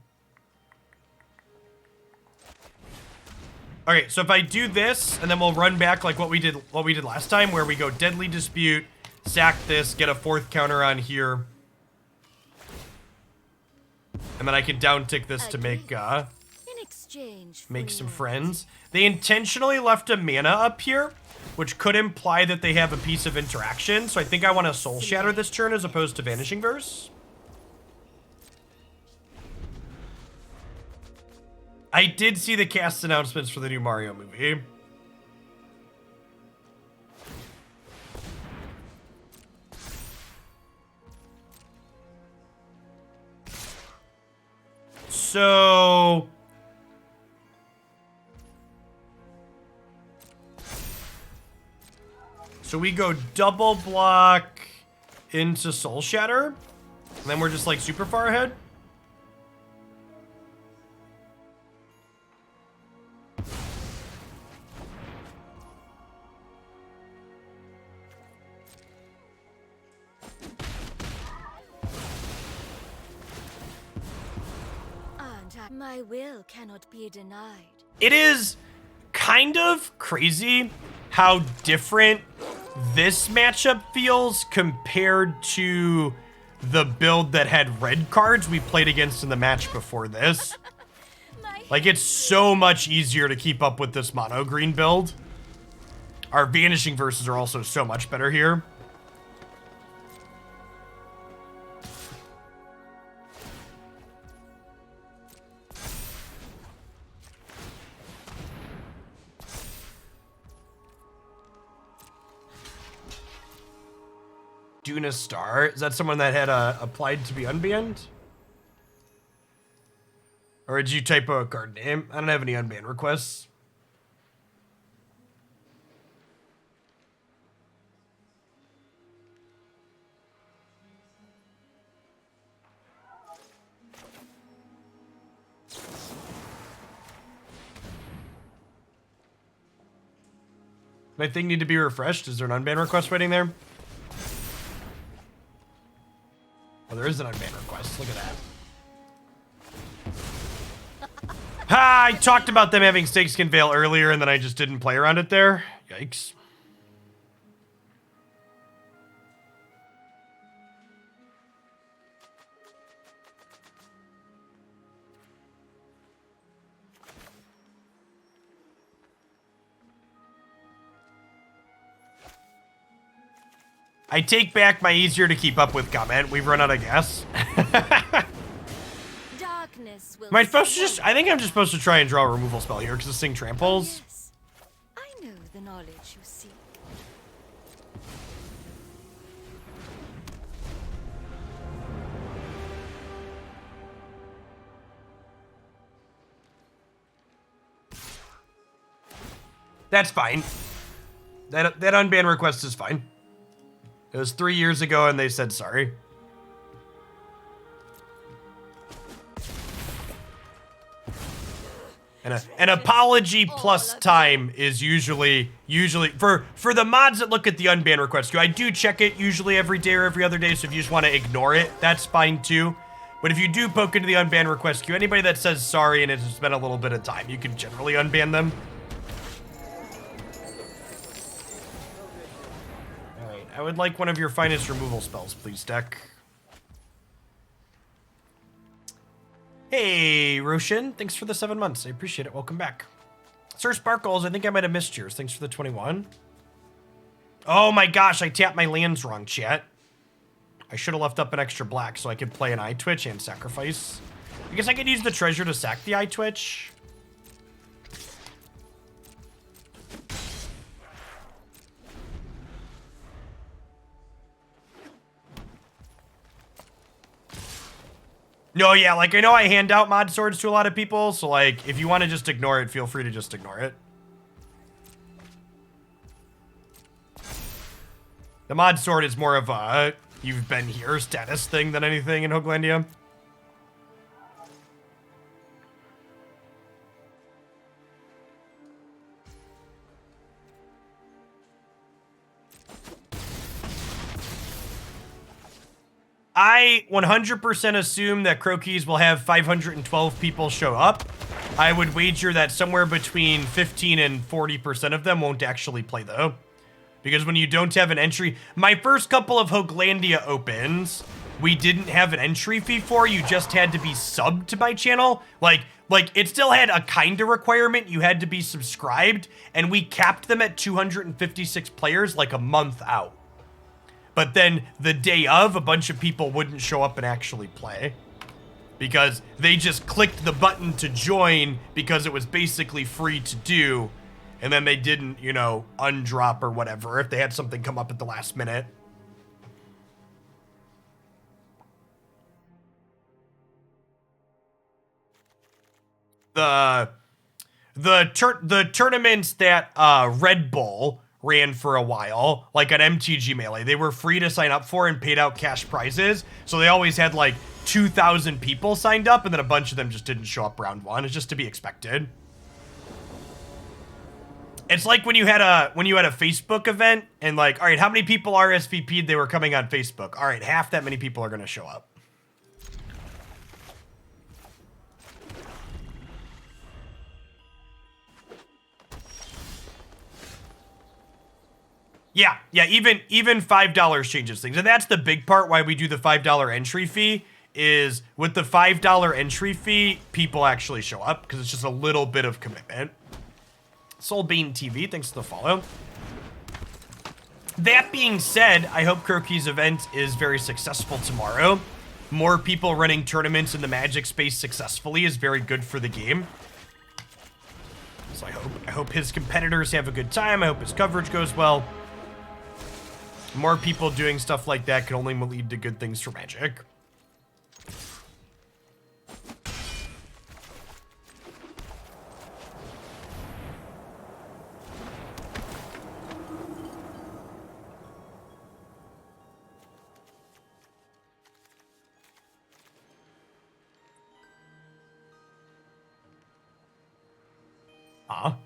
Okay, so if I do this and then we'll run back like what we did last time, where we go Deadly Dispute, sack this, get a 4th counter on here. And then I can down tick this to make some friends. They intentionally left a mana up here, which could imply that they have a piece of interaction. So I think I want to Soul Shatter this turn as opposed to Vanishing Verse. I did see the cast announcements for the new Mario movie. So we go double block into Soul Shatter, and then we're just like super far ahead. My will cannot be denied. It is kind of crazy how different this matchup feels compared to the build that had red cards we played against in the match before this. Like, it's so much easier to keep up with this mono green build. Our Vanishing Verses are also so much better here. Duna Star? Is that someone that had applied to be unbanned? Or did you typo a card name? I don't have any unbanned requests. My thing need to be refreshed. Is there an unbanned request waiting there? Oh, there is an unbanned request. Look at that. Ha! I talked about them having Snakeskin Veil earlier, and then I just didn't play around it there. Yikes. I take back my easier to keep up with comment. We've run out of gas. Am I supposed to just... I think I'm just supposed to try and draw a removal spell here because this thing tramples. Yes. I know the knowledge you seek. That's fine. That unban request is fine. It was 3 years ago and they said sorry. An apology plus time is usually for the mods that look at the unban request queue. I do check it usually every day or every other day, so if you just want to ignore it, that's fine too. But if you do poke into the unban request queue, anybody that says sorry and it's been a little bit of time, you can generally unban them. All right, I would like one of your finest removal spells, please, deck. Hey, Roshan, thanks for the 7 months. I appreciate it. Welcome back. Sir Sparkles, I think I might have missed yours. Thanks for the 21. Oh my gosh, I tapped my lands wrong, chat. I should have left up an extra black so I could play an Eyetwitch and sacrifice. I guess I could use the treasure to sack the Eyetwitch. No, yeah, like, I know I hand out mod swords to a lot of people, so, like, if you want to just ignore it, feel free to just ignore it. The mod sword is more of a you've been here status thing than anything in Hooglandia. I 100% assume that Croquis will have 512 people show up. I would wager that somewhere between 15 and 40% of them won't actually play, though. Because when you don't have an entry... My first couple of Hooglandia opens, we didn't have an entry fee for. You just had to be subbed to my channel. Like it still had a kind of requirement. You had to be subscribed, and we capped them at 256 players like a month out. But then the day of, a bunch of people wouldn't show up and actually play because they just clicked the button to join because it was basically free to do. And then they didn't, you know, undrop or whatever if they had something come up at the last minute. The tournaments that Red Bull ran for a while, like an MTG Melee, they were free to sign up for and paid out cash prizes. So they always had like 2,000 people signed up, and then a bunch of them just didn't show up round one. It's just to be expected. It's like when you had a Facebook event and like, all right, how many people RSVP'd they were coming on Facebook? All right, half that many people are going to show up. Yeah, even $5 changes things. And that's the big part why we do the $5 entry fee is with the $5 entry fee, people actually show up because it's just a little bit of commitment. Soulbane TV, thanks for the follow. That being said, I hope Croquis' event is very successful tomorrow. More people running tournaments in the Magic space successfully is very good for the game. So I hope his competitors have a good time. I hope his coverage goes well. More people doing stuff like that can only lead to good things for Magic. I'm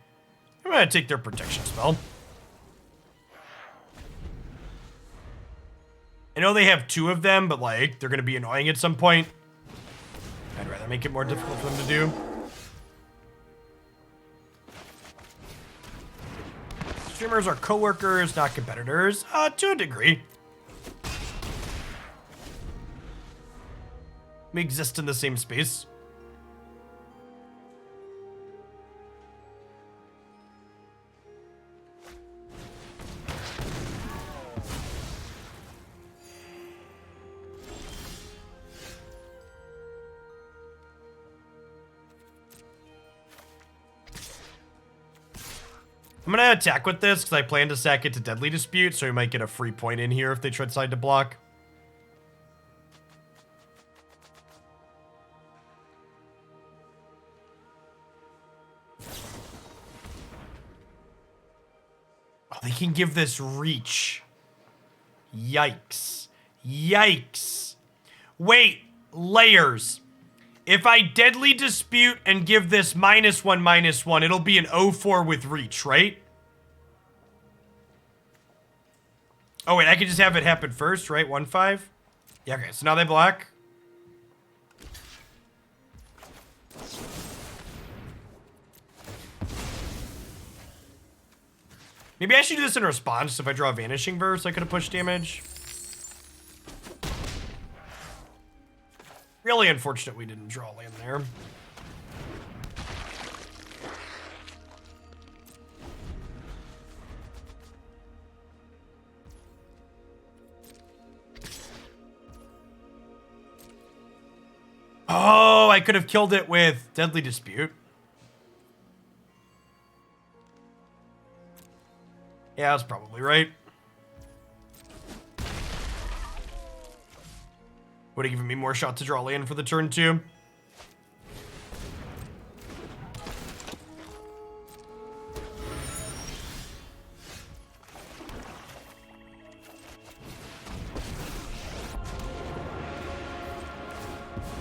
gonna take their protection spell. I know they have 2 of them, but like, they're gonna be annoying at some point. I'd rather make it more difficult for them to do. Streamers are coworkers, not competitors, to a degree. We exist in the same space. I'm gonna attack with this because I plan to sack it to Deadly Dispute, so we might get a free point in here if they decide to block. Oh, they can give this reach. Yikes. Yikes. Wait, layers. If I Deadly Dispute and give this -1/-1, it'll be an 0-4 with reach, right? Oh, wait, I can just have it happen first, right? 1-5? Yeah, okay, so now they block. Maybe I should do this in response. If I draw Vanishing Verse, I could have pushed damage. Really unfortunate we didn't draw land there. Oh, I could have killed it with Deadly Dispute. Yeah, that's probably right. Would have given me more shot to draw land for the turn 2.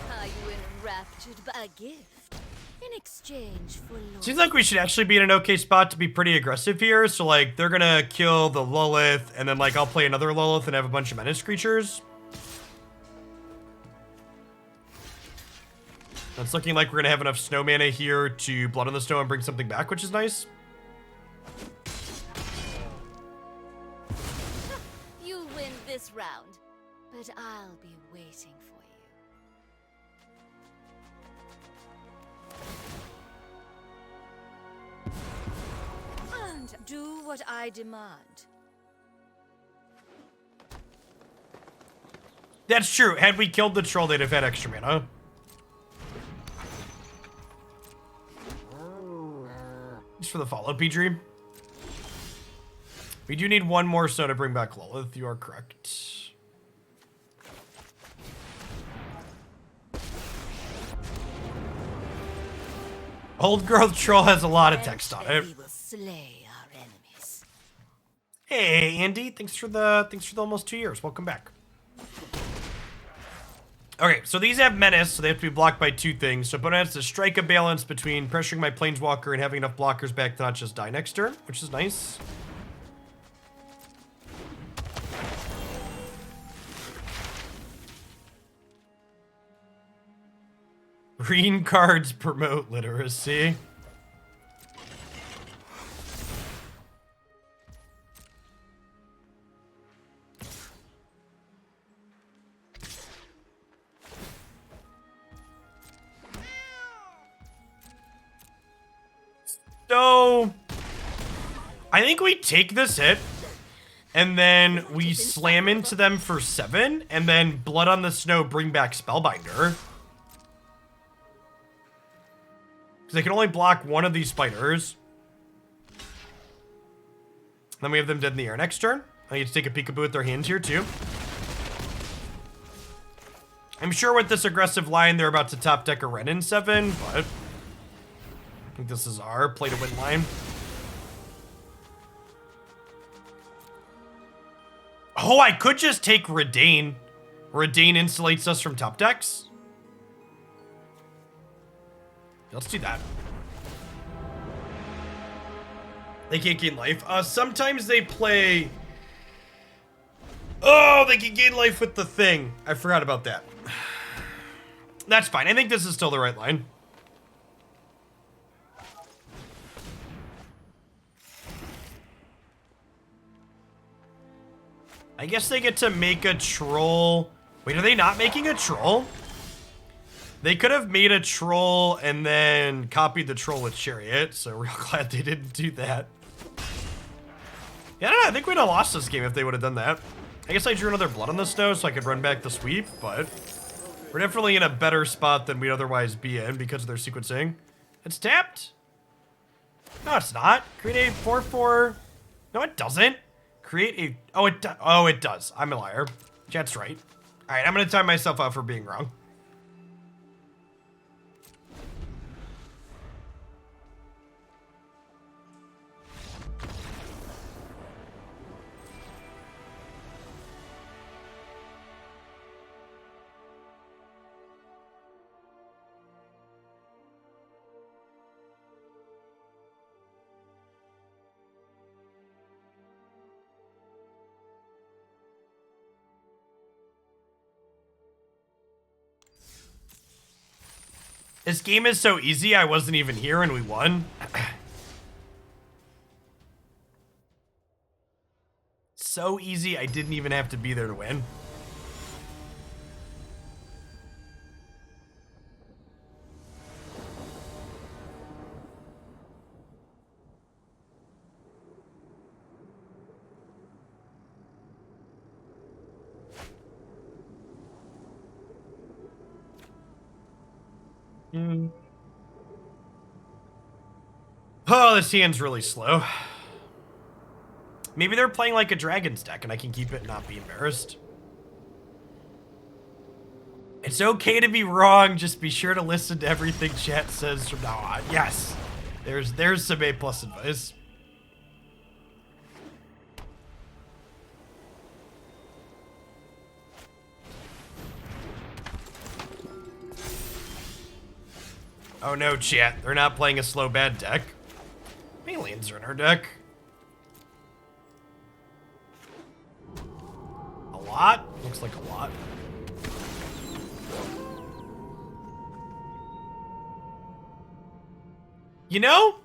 Are you enraptured by a gift in exchange for loyalty? Seems like we should actually be in an okay spot to be pretty aggressive here. So, like, they're gonna kill the Lolth, and then, like, I'll play another Lolth and have a bunch of menace creatures. It's looking like we're gonna have enough snow mana here to Blood on the Snow and bring something back, which is nice. You win this round, but I'll be waiting for you. And do what I demand. That's true. Had we killed the troll, they'd have had extra mana. Just for the follow, P-Dream. We do need one more snow to bring back Lolth. You are correct. Old Growth Troll has a lot of text on it. We will slay our enemies. Hey, Andy. Thanks for the almost 2 years. Welcome back. Okay, so these have menace, so they have to be blocked by 2 things. So opponent has to strike a balance between pressuring my Planeswalker and having enough blockers back to not just die next turn, which is nice. Green cards promote literacy. So, I think we take this hit, and then we slam into them for 7, and then Blood on the Snow bring back Spellbinder. Because they can only block one of these spiders. Then we have them dead in the air next turn. I need to take a peekaboo at their hands here, too. I'm sure with this aggressive line, they're about to top deck a Ren in 7, but I think this is our play to win line. Oh, I could just take Reidane. Reidane insulates us from top decks. Let's do that. They can't gain life. Sometimes they play... Oh, they can gain life with the thing. I forgot about that. That's fine. I think this is still the right line. I guess they get to make a troll. Wait, are they not making a troll? They could have made a troll and then copied the troll with Chariot, so we're glad they didn't do that. Yeah, I don't know. I think we'd have lost this game if they would have done that. I guess I drew another Blood on the Snow so I could run back the sweep, but we're definitely in a better spot than we'd otherwise be in because of their sequencing. It's tapped? No, it's not. Create a 4/4. No, it doesn't. Create a... Oh, it does. I'm a liar. Chat's right. All right, I'm going to time myself out for being wrong. This game is so easy, I wasn't even here and we won. So easy, I didn't even have to be there to win. Oh, this hand's really slow. Maybe they're playing like a Dragon's deck and I can keep it and not be embarrassed. It's okay to be wrong, just be sure to listen to everything chat says from now on. Yes, there's some A+ advice. Oh no, chat, they're not playing a slow bad deck. Aliens are in our deck. A lot? Looks like a lot. You know,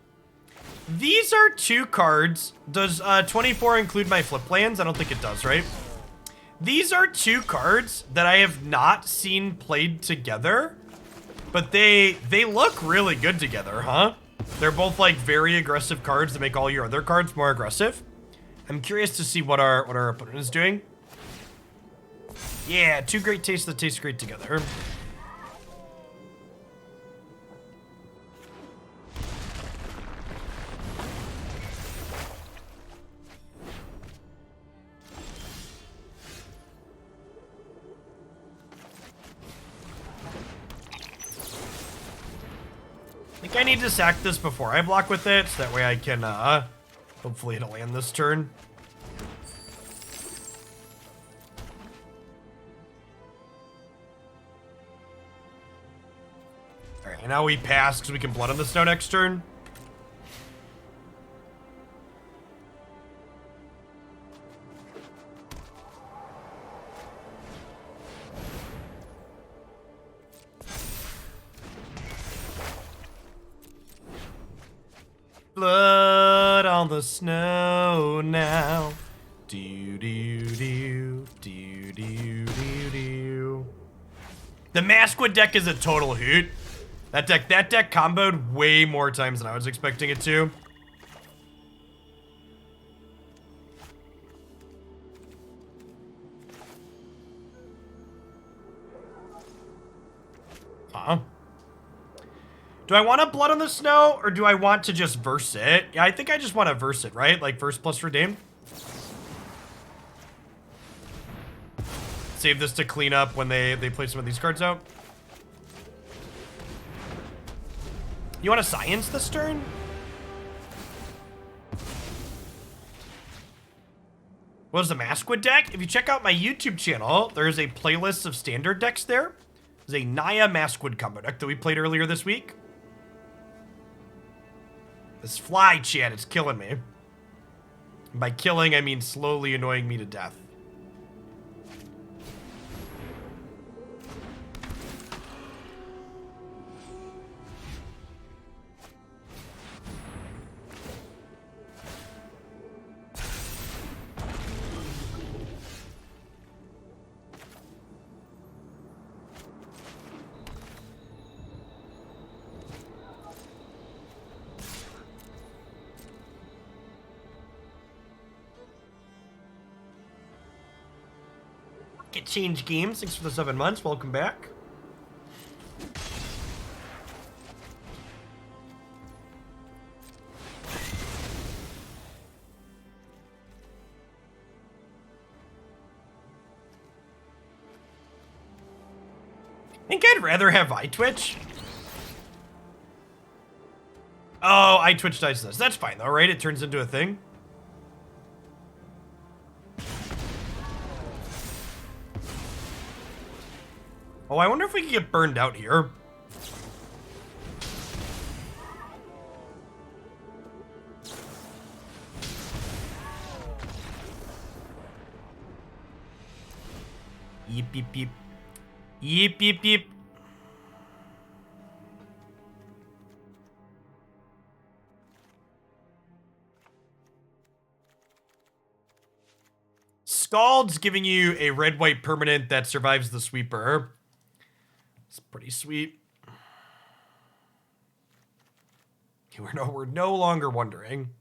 these are 2 cards. Does 24 include my flip lands? I don't think it does, right? These are 2 cards that I have not seen played together, but they look really good together, huh? They're both like very aggressive cards that make all your other cards more aggressive. I'm curious to see what our opponent is doing. Yeah, 2 great tastes that taste great together. I think I need to sack this before I block with it, so that way I can, hopefully it'll land this turn. Alright, and now we pass because we can Blood on the Snow next turn. Blood on the snow now. Do do do do do do do. The Mascot deck is a total hoot. That deck comboed way more times than I was expecting it to. Huh? Do I want to Blood on the Snow, or do I want to just verse it? Yeah, I think I just want to verse it, right? Like, verse plus Reidane. Save this to clean up when they play some of these cards out. You want to Science this turn? What is the Mascot deck? If you check out my YouTube channel, there's a playlist of standard decks there. There's a Naya Mascot combo deck that we played earlier this week. This fly chat is killing me. And by killing, I mean slowly annoying me to death. Get Change Games, thanks for the 7 months, welcome back. I think I'd rather have Eyetwitch. Oh, Eyetwitch dies this. That's fine though, right? It turns into a thing. Oh, I wonder if we can get burned out here. Yeep, yeep, yeep. Yeep, yeep, yeep. Scald's giving you a red-white permanent that survives the sweeper. It's pretty sweet. We're no longer wondering.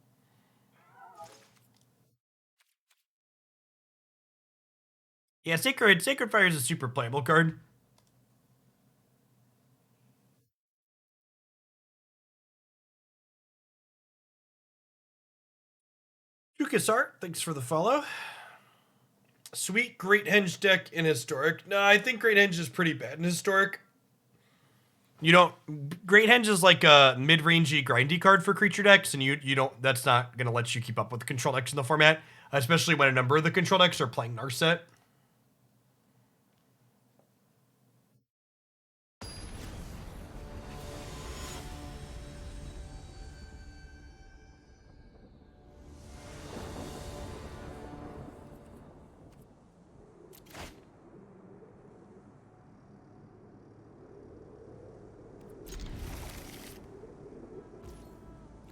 Yeah, Sacred Fire is a super playable card. Jukasart, thanks for the follow. Sweet Great Henge deck in Historic. No, I think Great Henge is pretty bad in Historic. Great Henge is like a mid-rangey, grindy card for creature decks, and you don't, that's not going to let you keep up with the control decks in the format, especially when a number of the control decks are playing Narset.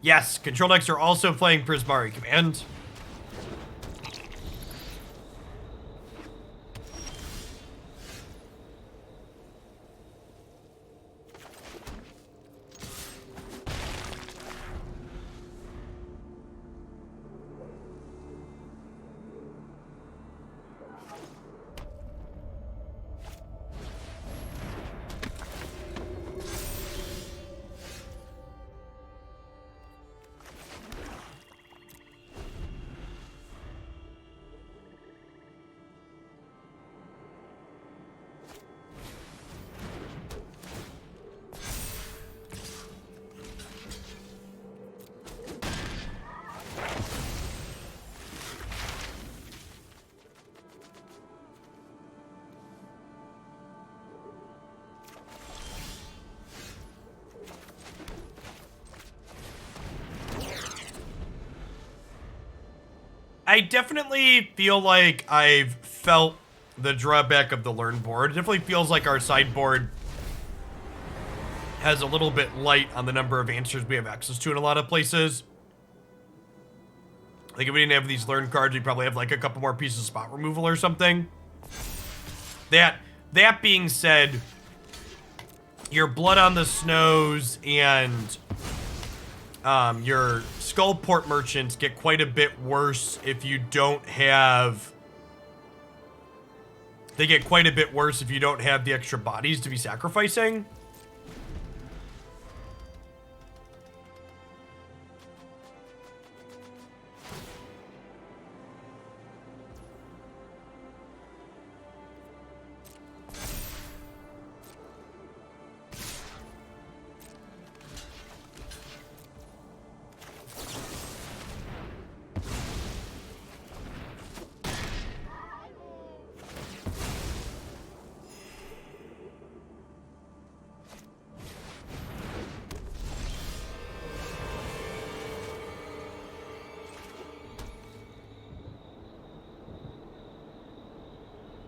Yes, control decks are also playing Prismari Command. I definitely feel like I've felt the drawback of the learn board. It definitely feels like our sideboard has a little bit light on the number of answers we have access to in a lot of places. Like if we didn't have these learn cards, we'd probably have like a couple more pieces of spot removal or something. That being said, your Blood on the Snows and your Skullport merchants get quite a bit worse if you don't have... They get quite a bit worse if you don't have the extra bodies to be sacrificing.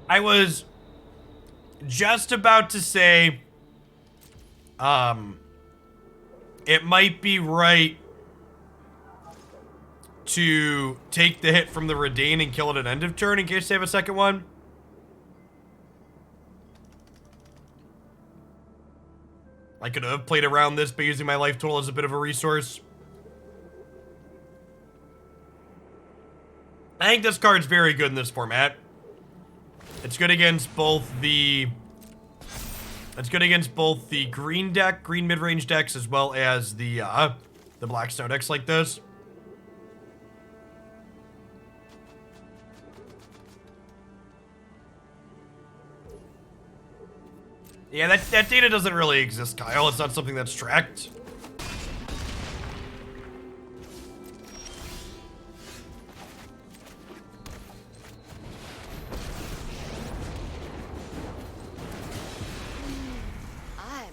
I was just about to say, it might be right to take the hit from the Reidane and kill it at end of turn in case they have a second one. I could have played around this by using my life total as a bit of a resource. I think this card's very good in this format. It's good against both the... It's good against both the green deck, green mid-range decks, as well as the black snow decks like this. Yeah, that data doesn't really exist, Kyle. It's not something that's tracked.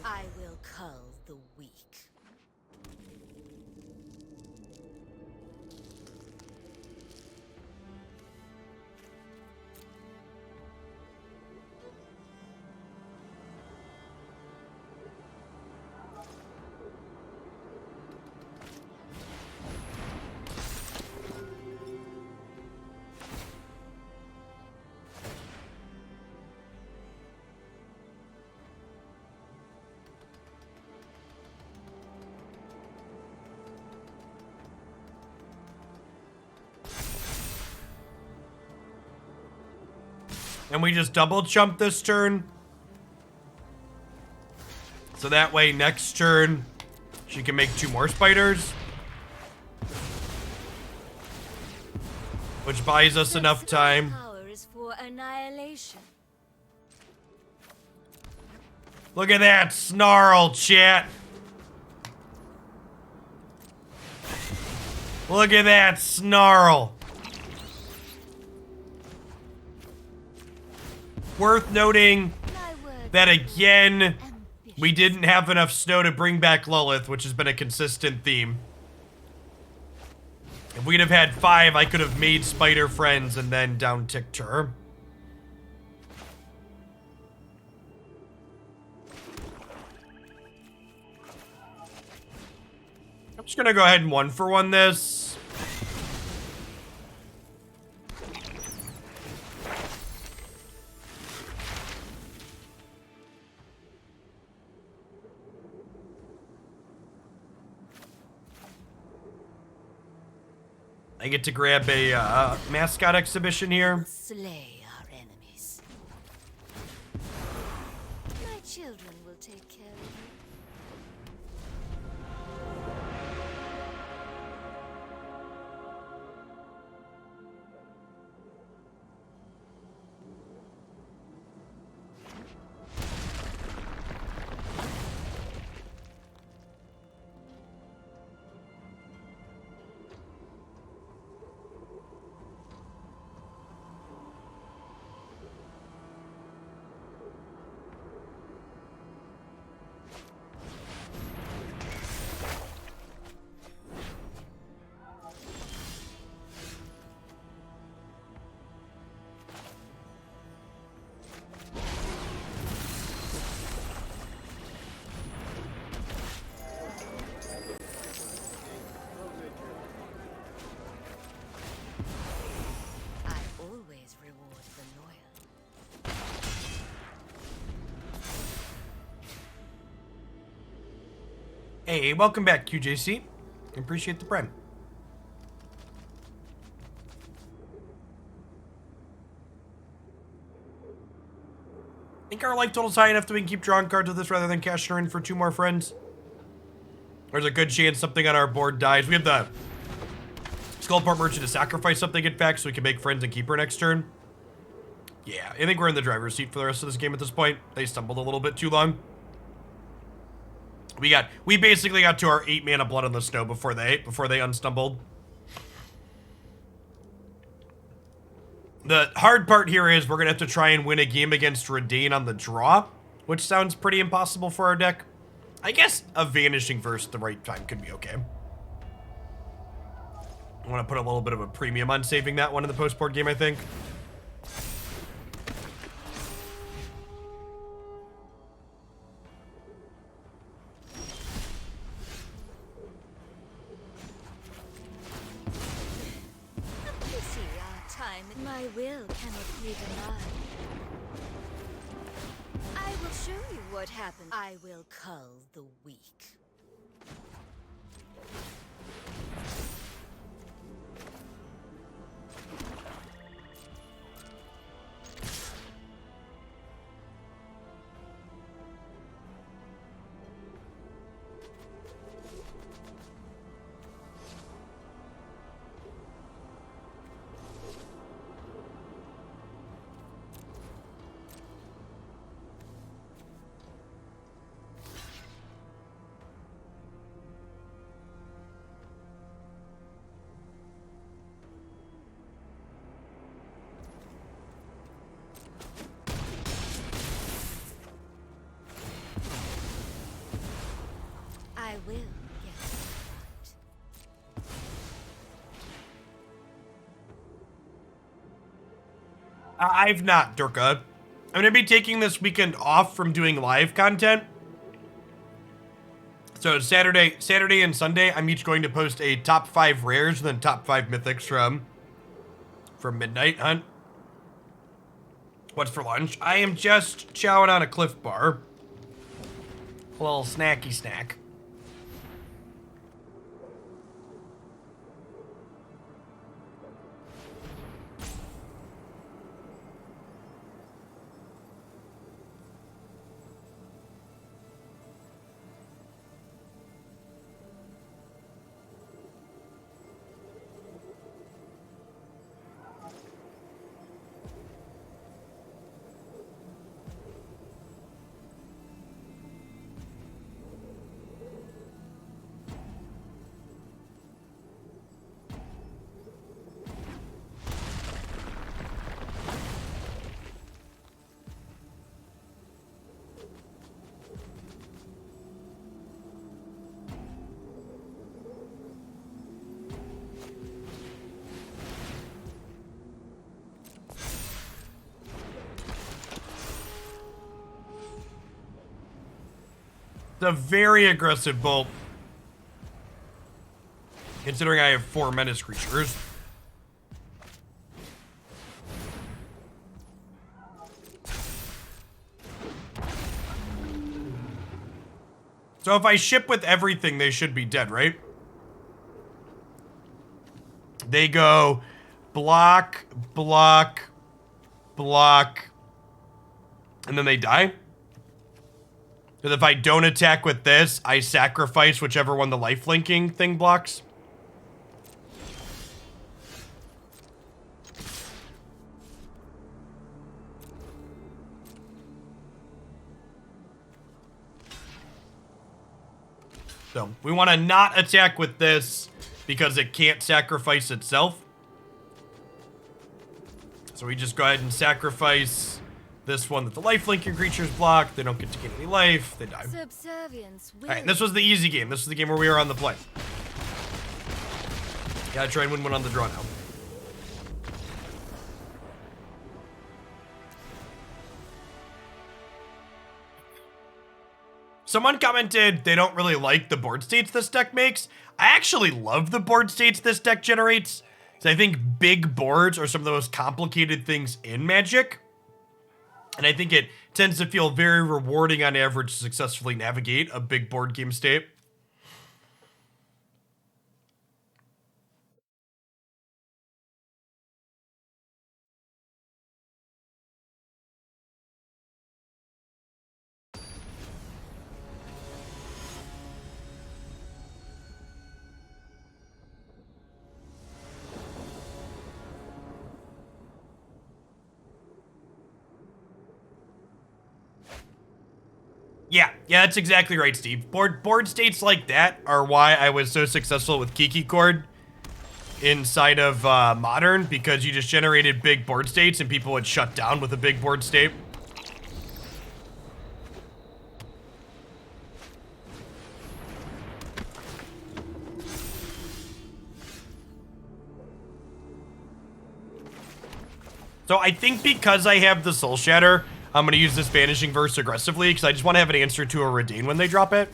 I will cull the weak. And we just double jump this turn. So that way next turn, she can make 2 more spiders. Which buys us enough time. Power is for annihilation. Look at that snarl, chat. Look at that snarl. Worth noting that again, we didn't have enough snow to bring back Lolth, which has been a consistent theme. If we'd have had 5, I could have made spider friends and then down-ticked her. I'm just gonna go ahead and 1-for-1 this. I get to grab a Mascot Exhibition here. Slay our enemies. My children will take care of you. Hey, welcome back, QJC. Appreciate the prime. Think our life total's high enough that we can keep drawing cards with this rather than cashing her in for 2 more friends? There's a good chance something on our board dies. We have the Skullport Merchant to sacrifice something, in fact, so we can make friends and keep her next turn. Yeah, I think we're in the driver's seat for the rest of this game at this point. They stumbled a little bit too long. We basically got to our 8 mana Blood on the Snow before they unstumbled. The hard part here is we're gonna have to try and win a game against Reidane on the draw, which sounds pretty impossible for our deck. I guess a Vanishing Verse at the right time could be okay. I want to put a little bit of a premium on saving that one in the post-board game, I think. My will cannot be denied. I will show you what happens. I will cull the weak. I will get it right. I've not, Durka. I'm gonna be taking this weekend off from doing live content. So Saturday and Sunday, I'm each going to post a top 5 rares and then top 5 mythics from Midnight Hunt. What's for lunch? I am just chowing on a Cliff Bar. A little snacky snack. It's a very aggressive bolt. Considering I have 4 menace creatures. So if I ship with everything, they should be dead, right? They go block, block, block, and then they die. Because if I don't attack with this, I sacrifice whichever one the lifelinking thing blocks. So we want to not attack with this because it can't sacrifice itself. So we just go ahead and sacrifice this one that the lifelinking creatures block. They don't get to gain any life. They die. Alright, this was the easy game. This was the game where we were on the play. Gotta try and win one on the draw now. Someone commented they don't really like the board states this deck makes. I actually love the board states this deck generates. So I think big boards are some of the most complicated things in Magic. And I think it tends to feel very rewarding on average to successfully navigate a big board game state. Yeah, that's exactly right, Steve. Board states like that are why I was so successful with Kiki Chord inside of Modern, because you just generated big board states and people would shut down with a big board state. So I think because I have the Soul Shatter, I'm going to use this Vanishing Verse aggressively because I just want to have an answer to a Reidane when they drop it.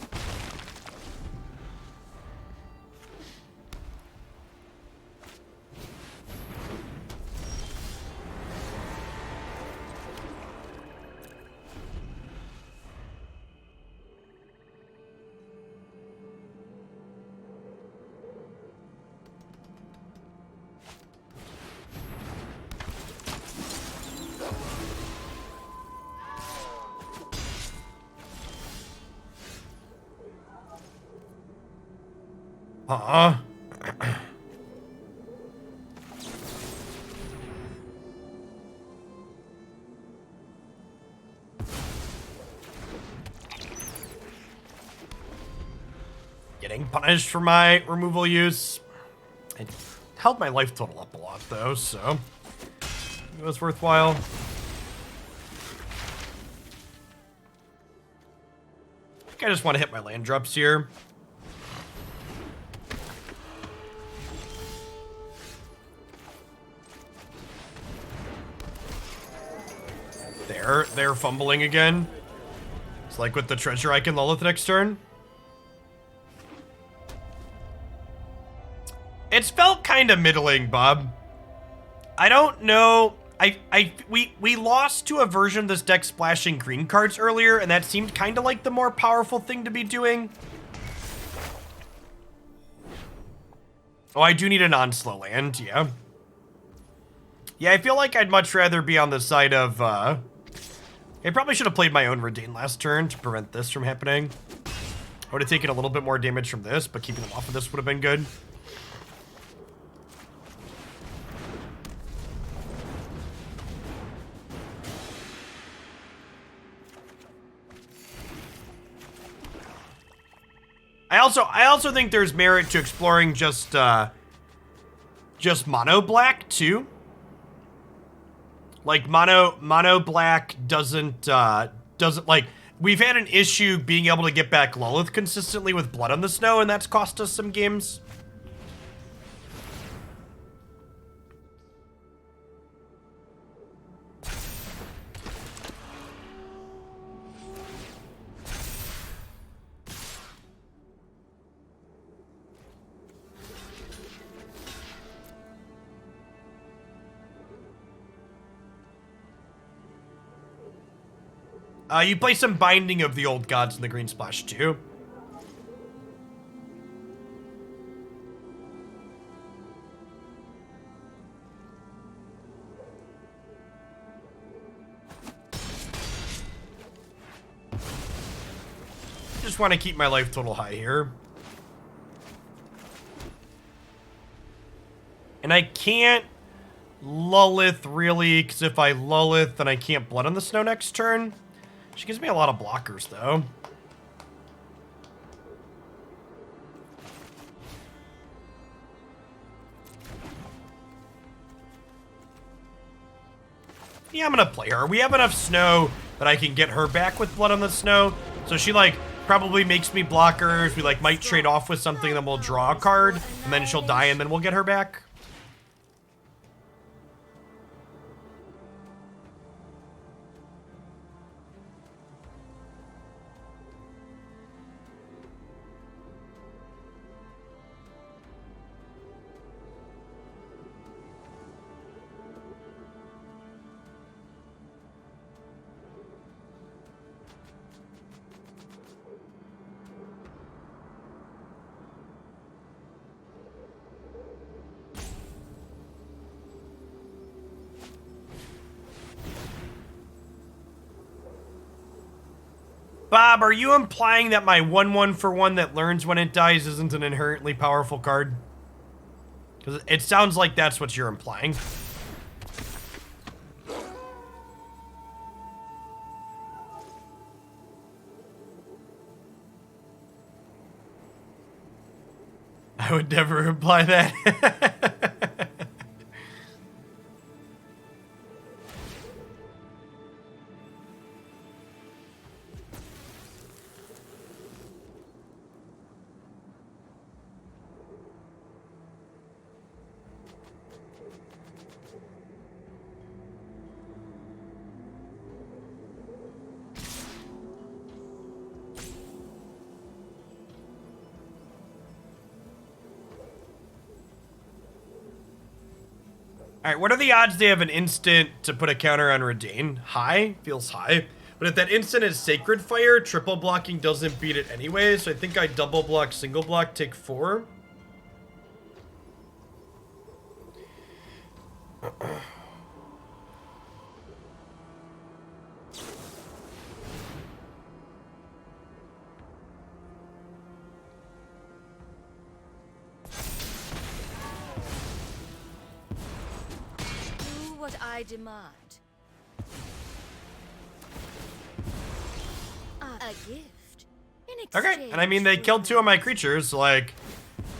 Getting punished for my removal use. It held my life total up a lot though, so it was worthwhile. I think I just want to hit my land drops here. They're fumbling again. It's like with the treasure icon Lolth next turn. It's felt kind of middling, Bob. I don't know. We lost to a version of this deck splashing green cards earlier, and that seemed kind of like the more powerful thing to be doing. Oh, I do need a non-slow land, yeah. Yeah, I feel like I'd much rather be on the side of, I probably should have played my own Reidane last turn to prevent this from happening. I would have taken a little bit more damage from this, but keeping them off of this would have been good. I also think there's merit to exploring just mono black too. Like mono black doesn't like, we've had an issue being able to get back Lolth consistently with Blood on the Snow, and that's cost us some games. You play some Binding of the Old Gods in the green splash too. Just want to keep my life total high here. And I can't Lolth really, because if I Lolth, then I can't Blood on the Snow next turn. She gives me a lot of blockers, though. Yeah, I'm gonna play her. We have enough snow that I can get her back with Blood on the Snow. So she, like, probably makes me blockers. We, like, might trade off with something, then we'll draw a card, and then she'll die, and then we'll get her back. Bob, are you implying that my 1/1 for 1 that learns when it dies isn't an inherently powerful card? Because it sounds like that's what you're implying. I would never imply that. All right, what are the odds they have an instant to put a counter on Reidane? High? Feels high. But if that instant is Sacred Fire, triple blocking doesn't beat it anyway, so I think I double block, single block, take 4. What I demand. A gift. Okay, and I mean, they killed 2 of my creatures, so, like,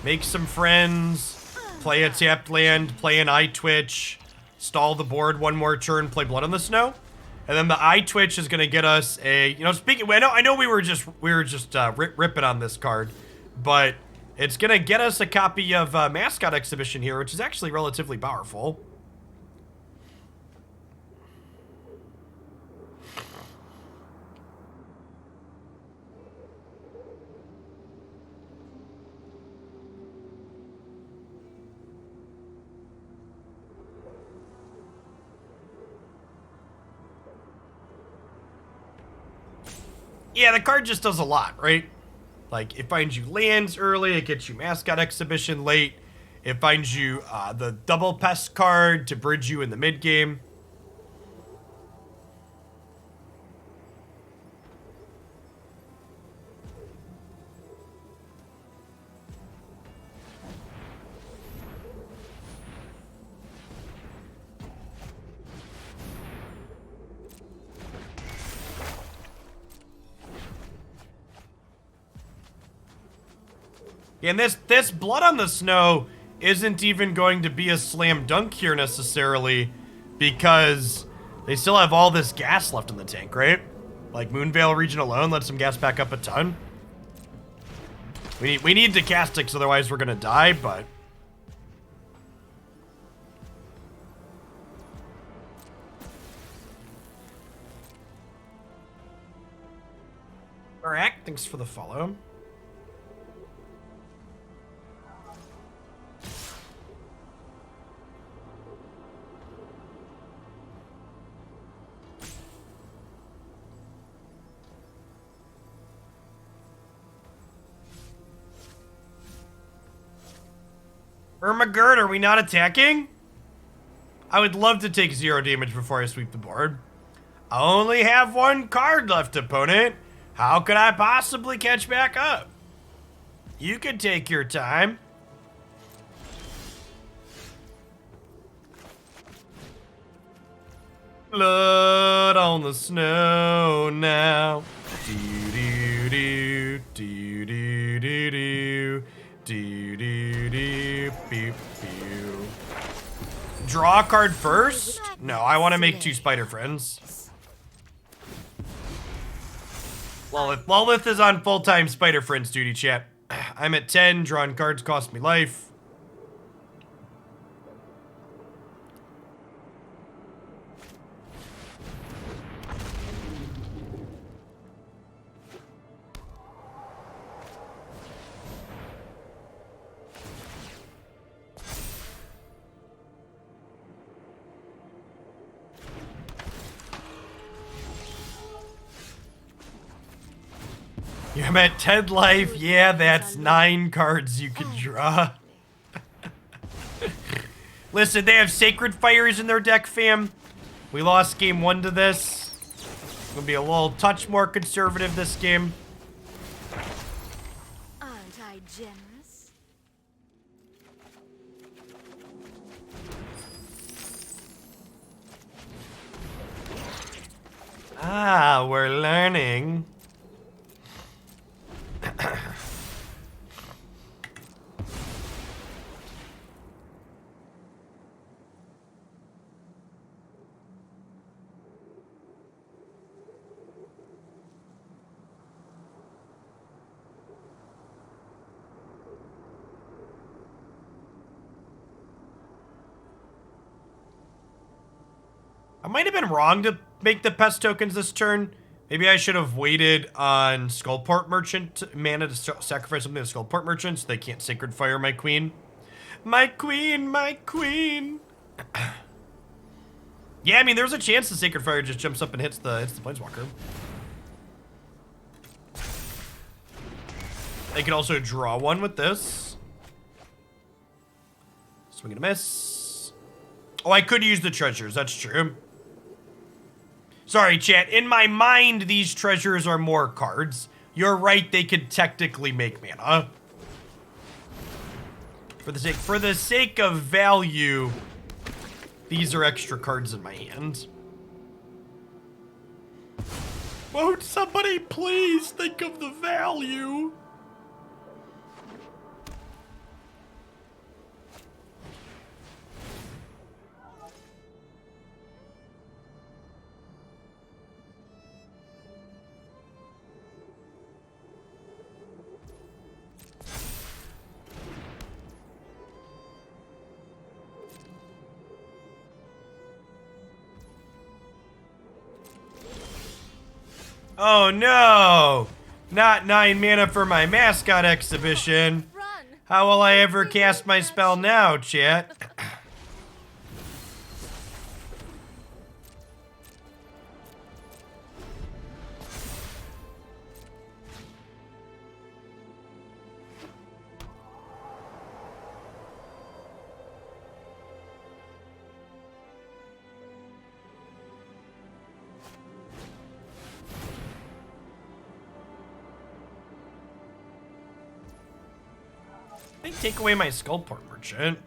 make some friends, play a tapped land, play an Eyetwitch, stall the board 1 more turn, play Blood on the Snow, and then the Eyetwitch is gonna get us a, you know, speaking, I know we were just ripping on this card, but it's gonna get us a copy of Mascot Exhibition here, which is actually relatively powerful. Yeah, the card just does a lot, right? Like, it finds you lands early, it gets you Mascot Exhibition late, it finds you the double Pest card to bridge you in the mid-game. And this Blood on the Snow isn't even going to be a slam dunk here necessarily, because they still have all this gas left in the tank, right? Like, Moonveil region alone lets them gas back up a ton. We need Decastix, otherwise we're gonna die, but... Alright, thanks for the follow. Ermagerd, are we not attacking? I would love to take 0 damage before I sweep the board. I only have 1 card left, opponent. How could I possibly catch back up? You can take your time. Blood on the snow now. Do do do do do do do do do do beep beep. Draw a card first? No, I want to make 2 spider friends. Lolth is on full-time spider friends duty, chat. I'm at 10. Drawing cards cost me life. Yeah, I'm at 10 life. Yeah, that's 9 cards you can draw. Listen, they have Sacred Fires in their deck, fam. We lost game 1 to this. Gonna be a little touch more conservative this game. Aren't I generous? Ah, we're learning. I might have been wrong to make the pest tokens this turn. Maybe I should have waited on Skullport Merchant mana to sacrifice something to Skullport Merchant so they can't Sacred Fire my queen. My queen, my queen. Yeah, I mean, there's a chance the Sacred Fire just jumps up and hits the Planeswalker. They could also draw one with this. Swing and a miss. Oh, I could use the treasures. That's true. Sorry, chat. In my mind, these treasures are more cards. You're right, they could technically make mana. For the sake of value, these are extra cards in my hand. Won't somebody please think of the value? Oh no! Not 9 mana for my Mascot Exhibition. How will I ever cast my spell now, chat? Take away my Skullport Merchant.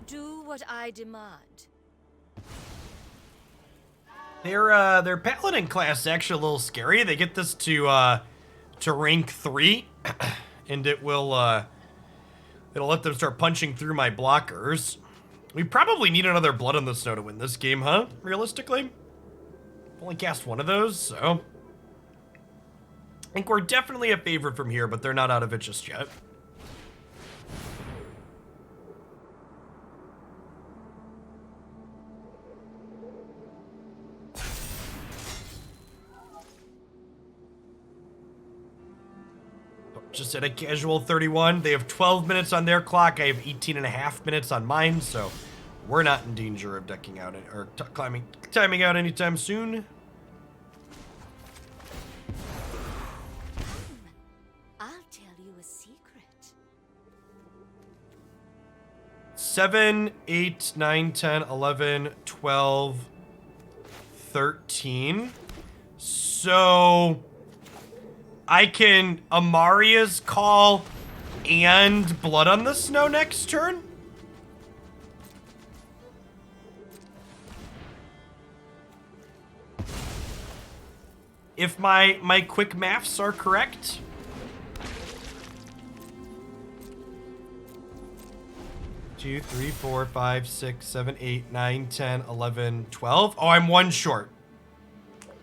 Do what I demand. Their Paladin Class is actually a little scary. They get this to rank 3, and it'll let them start punching through my blockers. We probably need another Blood on the Snow to win this game, huh? Realistically, I've only cast 1 of those, so I think we're definitely a favorite from here, but they're not out of it just yet. just at a casual 31. They have 12 minutes on their clock. I have 18 and a half minutes on mine, so we're not in danger of decking out or timing out anytime soon. I'll tell you a secret. 7, 8, 9, 10, 11, 12, 13. So I can Emeria's Call and Blood on the Snow next turn? If my quick maths are correct. Two, 3, 4, 5, 6, 7, 8, 9, 10, 11, 12. Oh, I'm one short.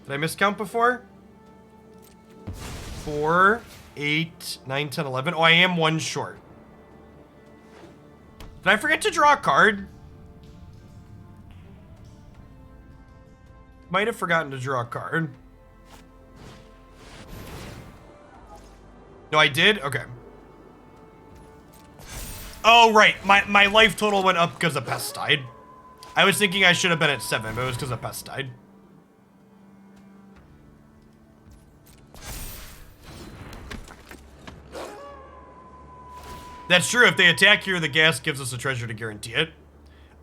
Did I miscount before? 4, 8, 9, 10, 11. Oh, I am one short. Did I forget to draw a card? Might have forgotten to draw a card. No, I did? Okay. Oh, right. My life total went up because of Pest died. I was thinking I should have been at 7, but it was because of Pest died. That's true. If they attack here, the gas gives us a treasure to guarantee it.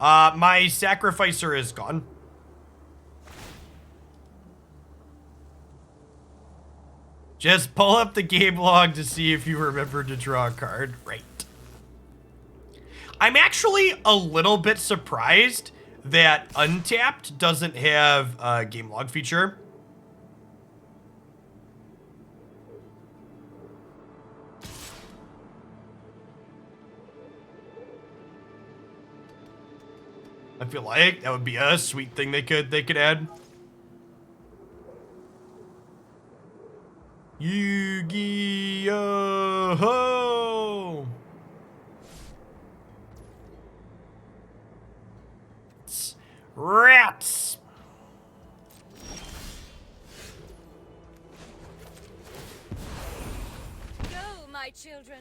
My sacrificer is gone. Just pull up the game log to see if you remember to draw a card. Right. I'm actually a little bit surprised that Untapped doesn't have a game log feature. I feel like that would be a sweet thing they could add. Yu-Gi-Oh! Rats! Go, my children.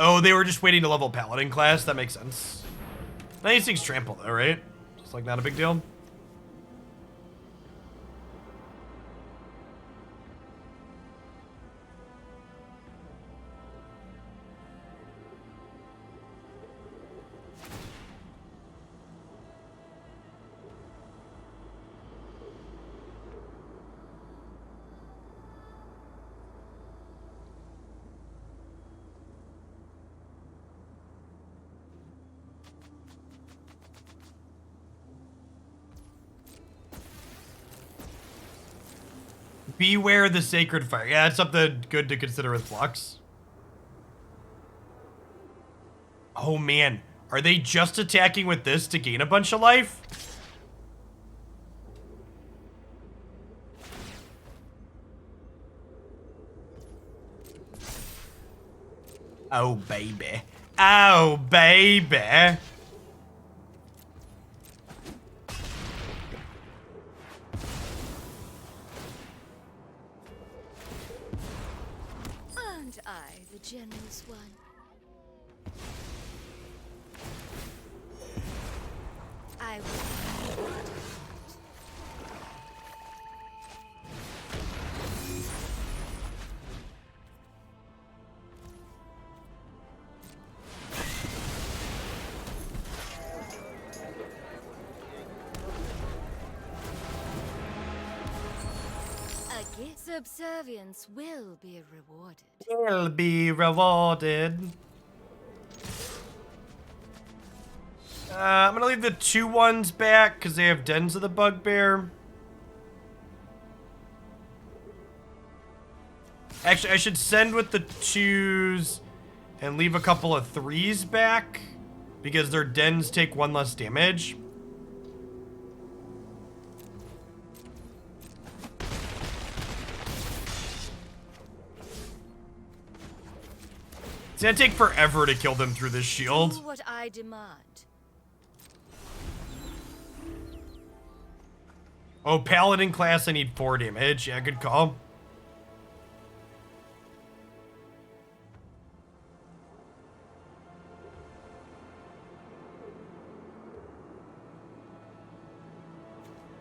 Oh, they were just waiting to level Paladin Class. That makes sense. These things trample though, right? Just like not a big deal. Beware the Sacred Fire. Yeah, that's something good to consider with Flux. Oh man, are they just attacking with this to gain a bunch of life? Oh baby. Oh baby. Generous one. I will. Subservience will be rewarded. Will be rewarded. I'm gonna leave the 2/1s back because they have Dens of the Bugbear. Actually, I should send with the 2s and leave a couple of 3s back because their dens take 1 less damage. It's gonna take forever to kill them through this shield. Do what I demand. Oh, Paladin Class, I need 4 damage. Yeah, good call.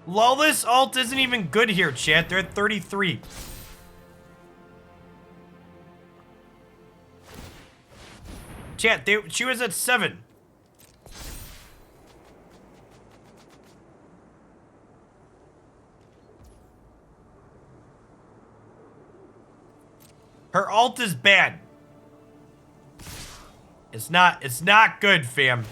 Lawless alt isn't even good here, chat. They're at 33. Chat, she was at 7. Her alt is bad. It's not good, fam.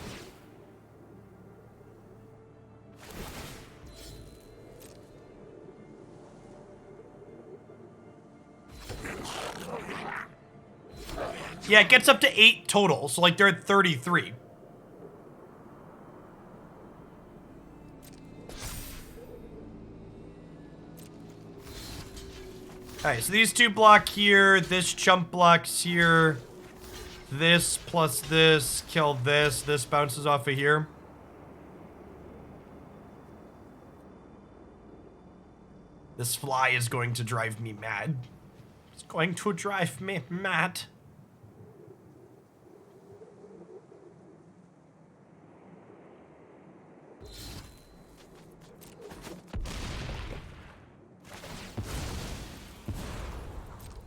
Yeah, it gets up to 8 total, so like they're at 33. Alright, so these 2 block here, this chump blocks here, this plus this, kill this bounces off of here. This fly is going to drive me mad. It's going to drive me mad.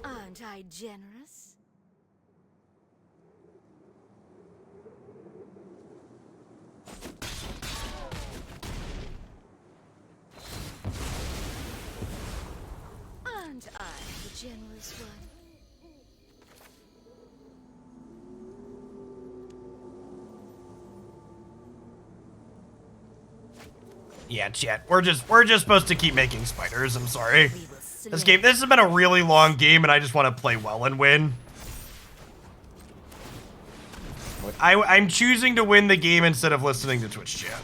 Aren't I generous? Aren't I the generous one? Yeah, chat. We're just supposed to keep making spiders. I'm sorry. This has been a really long game, and I just want to play well and win. I'm choosing to win the game instead of listening to Twitch chat.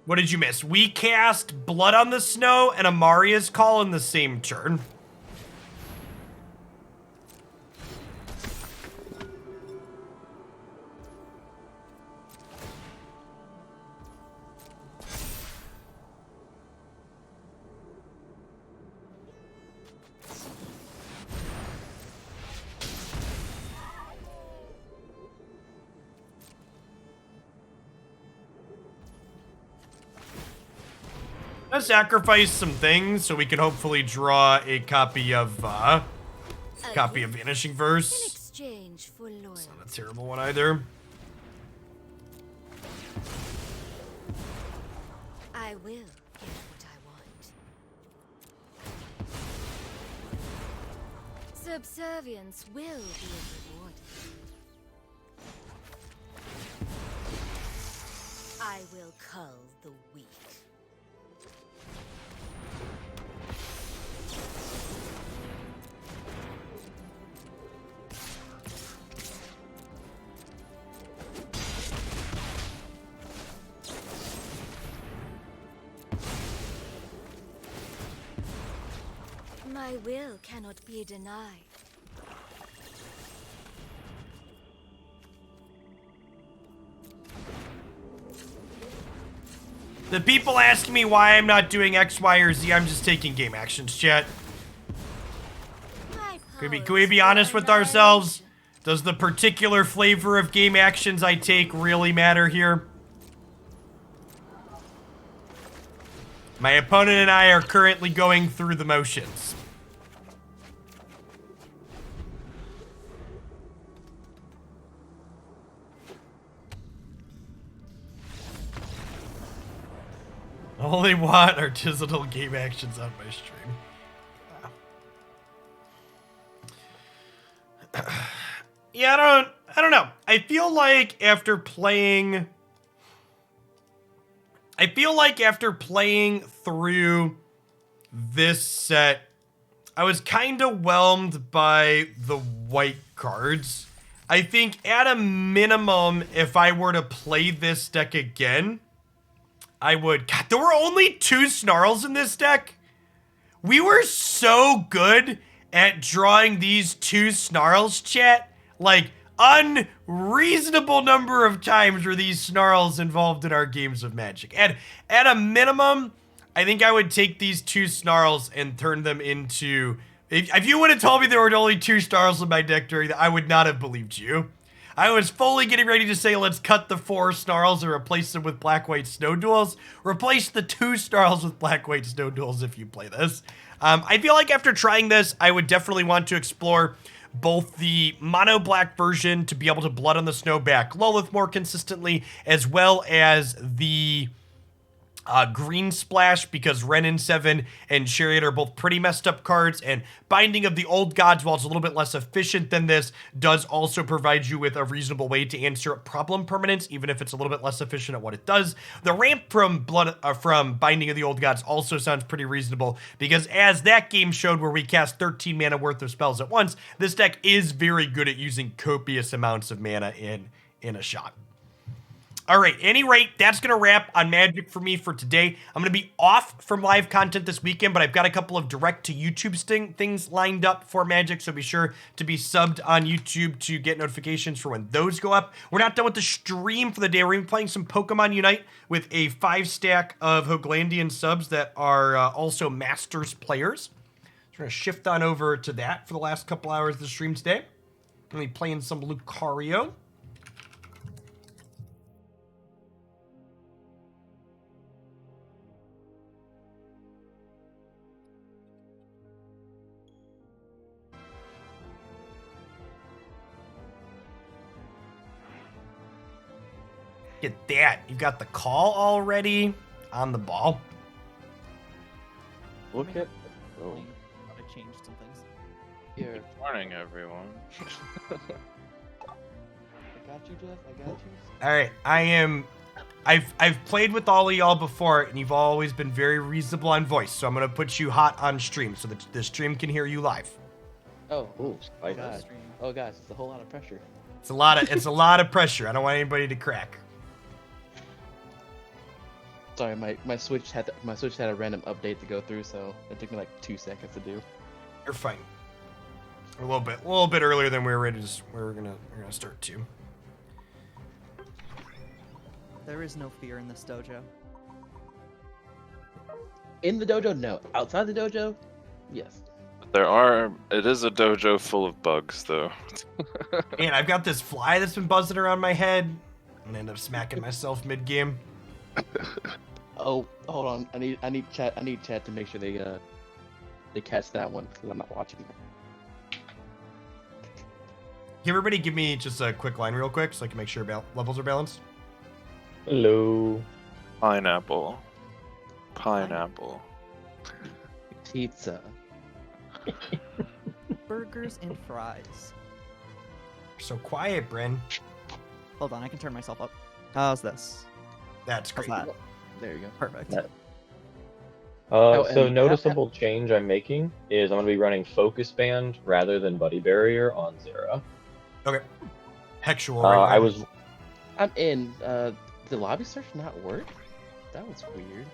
What did you miss? We cast Blood on the Snow and Emeria's Call in the same turn. Let's sacrifice some things so we can hopefully draw a copy of Vanishing Verse. In exchange for loyalty. It's not a terrible one either. I will get what I want. Subservience will be rewarded. I will cull the weak. My will cannot be denied. The people asking me why I'm not doing X, Y, or Z, I'm just taking game actions, chat. Can we be honest with ourselves? Does the particular flavor of game actions I take really matter here? My opponent and I are currently going through the motions. only want artisanal game actions on my stream. Yeah, I don't know. I feel like after playing through this set, I was kind of whelmed by the white cards. I think at a minimum, if I were to play this deck again, I would. God, there were only 2 Snarls in this deck. We were so good at drawing these 2 Snarls, chat. Like, unreasonable number of times were these Snarls involved in our games of Magic. And at a minimum, I think I would take these 2 Snarls and turn them into... If you would have told me there were only 2 Snarls in my deck during that, I would not have believed you. I was fully getting ready to say, let's cut the 4 Snarls and replace them with Black-White Snow Duels. Replace the 2 Snarls with Black-White Snow Duels if you play this. I feel like after trying this, I would definitely want to explore both the mono-black version to be able to Blood on the Snow back Lolth more consistently, as well as the green splash, because Renin 7 and Chariot are both pretty messed up cards, and Binding of the Old Gods, while it's a little bit less efficient than this, does also provide you with a reasonable way to answer problem permanence, even if it's a little bit less efficient at what it does. The ramp from from Binding of the Old Gods also sounds pretty reasonable, because as that game showed where we cast 13 mana worth of spells at once, this deck is very good at using copious amounts of mana in a shot. All right, any rate, that's going to wrap on Magic for me for today. I'm going to be off from live content this weekend, but I've got a couple of direct to YouTube things lined up for Magic, so be sure to be subbed on YouTube to get notifications for when those go up. We're not done with the stream for the day. We're going to be playing some Pokemon Unite with a 5-stack of Hoglandian subs that are also Masters players. So we're going to shift on over to that for the last couple hours of the stream today. I'm going to be playing some Lucario. Get that. You've got the call already on the ball. Look at... Oh. I changed some things. Here. Good morning, everyone. I got you, Jeff. I got you. All right, I've played with all of y'all before, and you've always been very reasonable on voice, so I'm going to put you hot on stream so that the stream can hear you live. Oh, Ooh, oh god. Oh gosh, it's a whole lot of pressure. It's a lot of pressure. I don't want anybody to crack. Sorry, my Switch had a random update to go through, so it took me like 2 seconds to do. You're fine. A little bit earlier than we were ready to. We're gonna start too. There is no fear in this dojo. In the dojo, no. Outside the dojo, yes. It is a dojo full of bugs, though. And I've got this fly that's been buzzing around my head. I'm gonna end up smacking myself mid-game. Oh, hold on. I need chat to make sure they catch that one because I'm not watching. Can everybody give me just a quick line real quick so I can make sure levels are balanced? Hello. Pineapple. Pineapple. Pizza. Burgers and fries. You're so quiet, Bryn. Hold on, I can turn myself up. How's this? That's How's great. that? There you go. Perfect. Yeah. Oh, So and noticeable change I'm making is I'm going to be running Focus Band rather than Buddy Barrier on Zera. Okay. Hexual. I was I'm in. The lobby search not work? That was weird.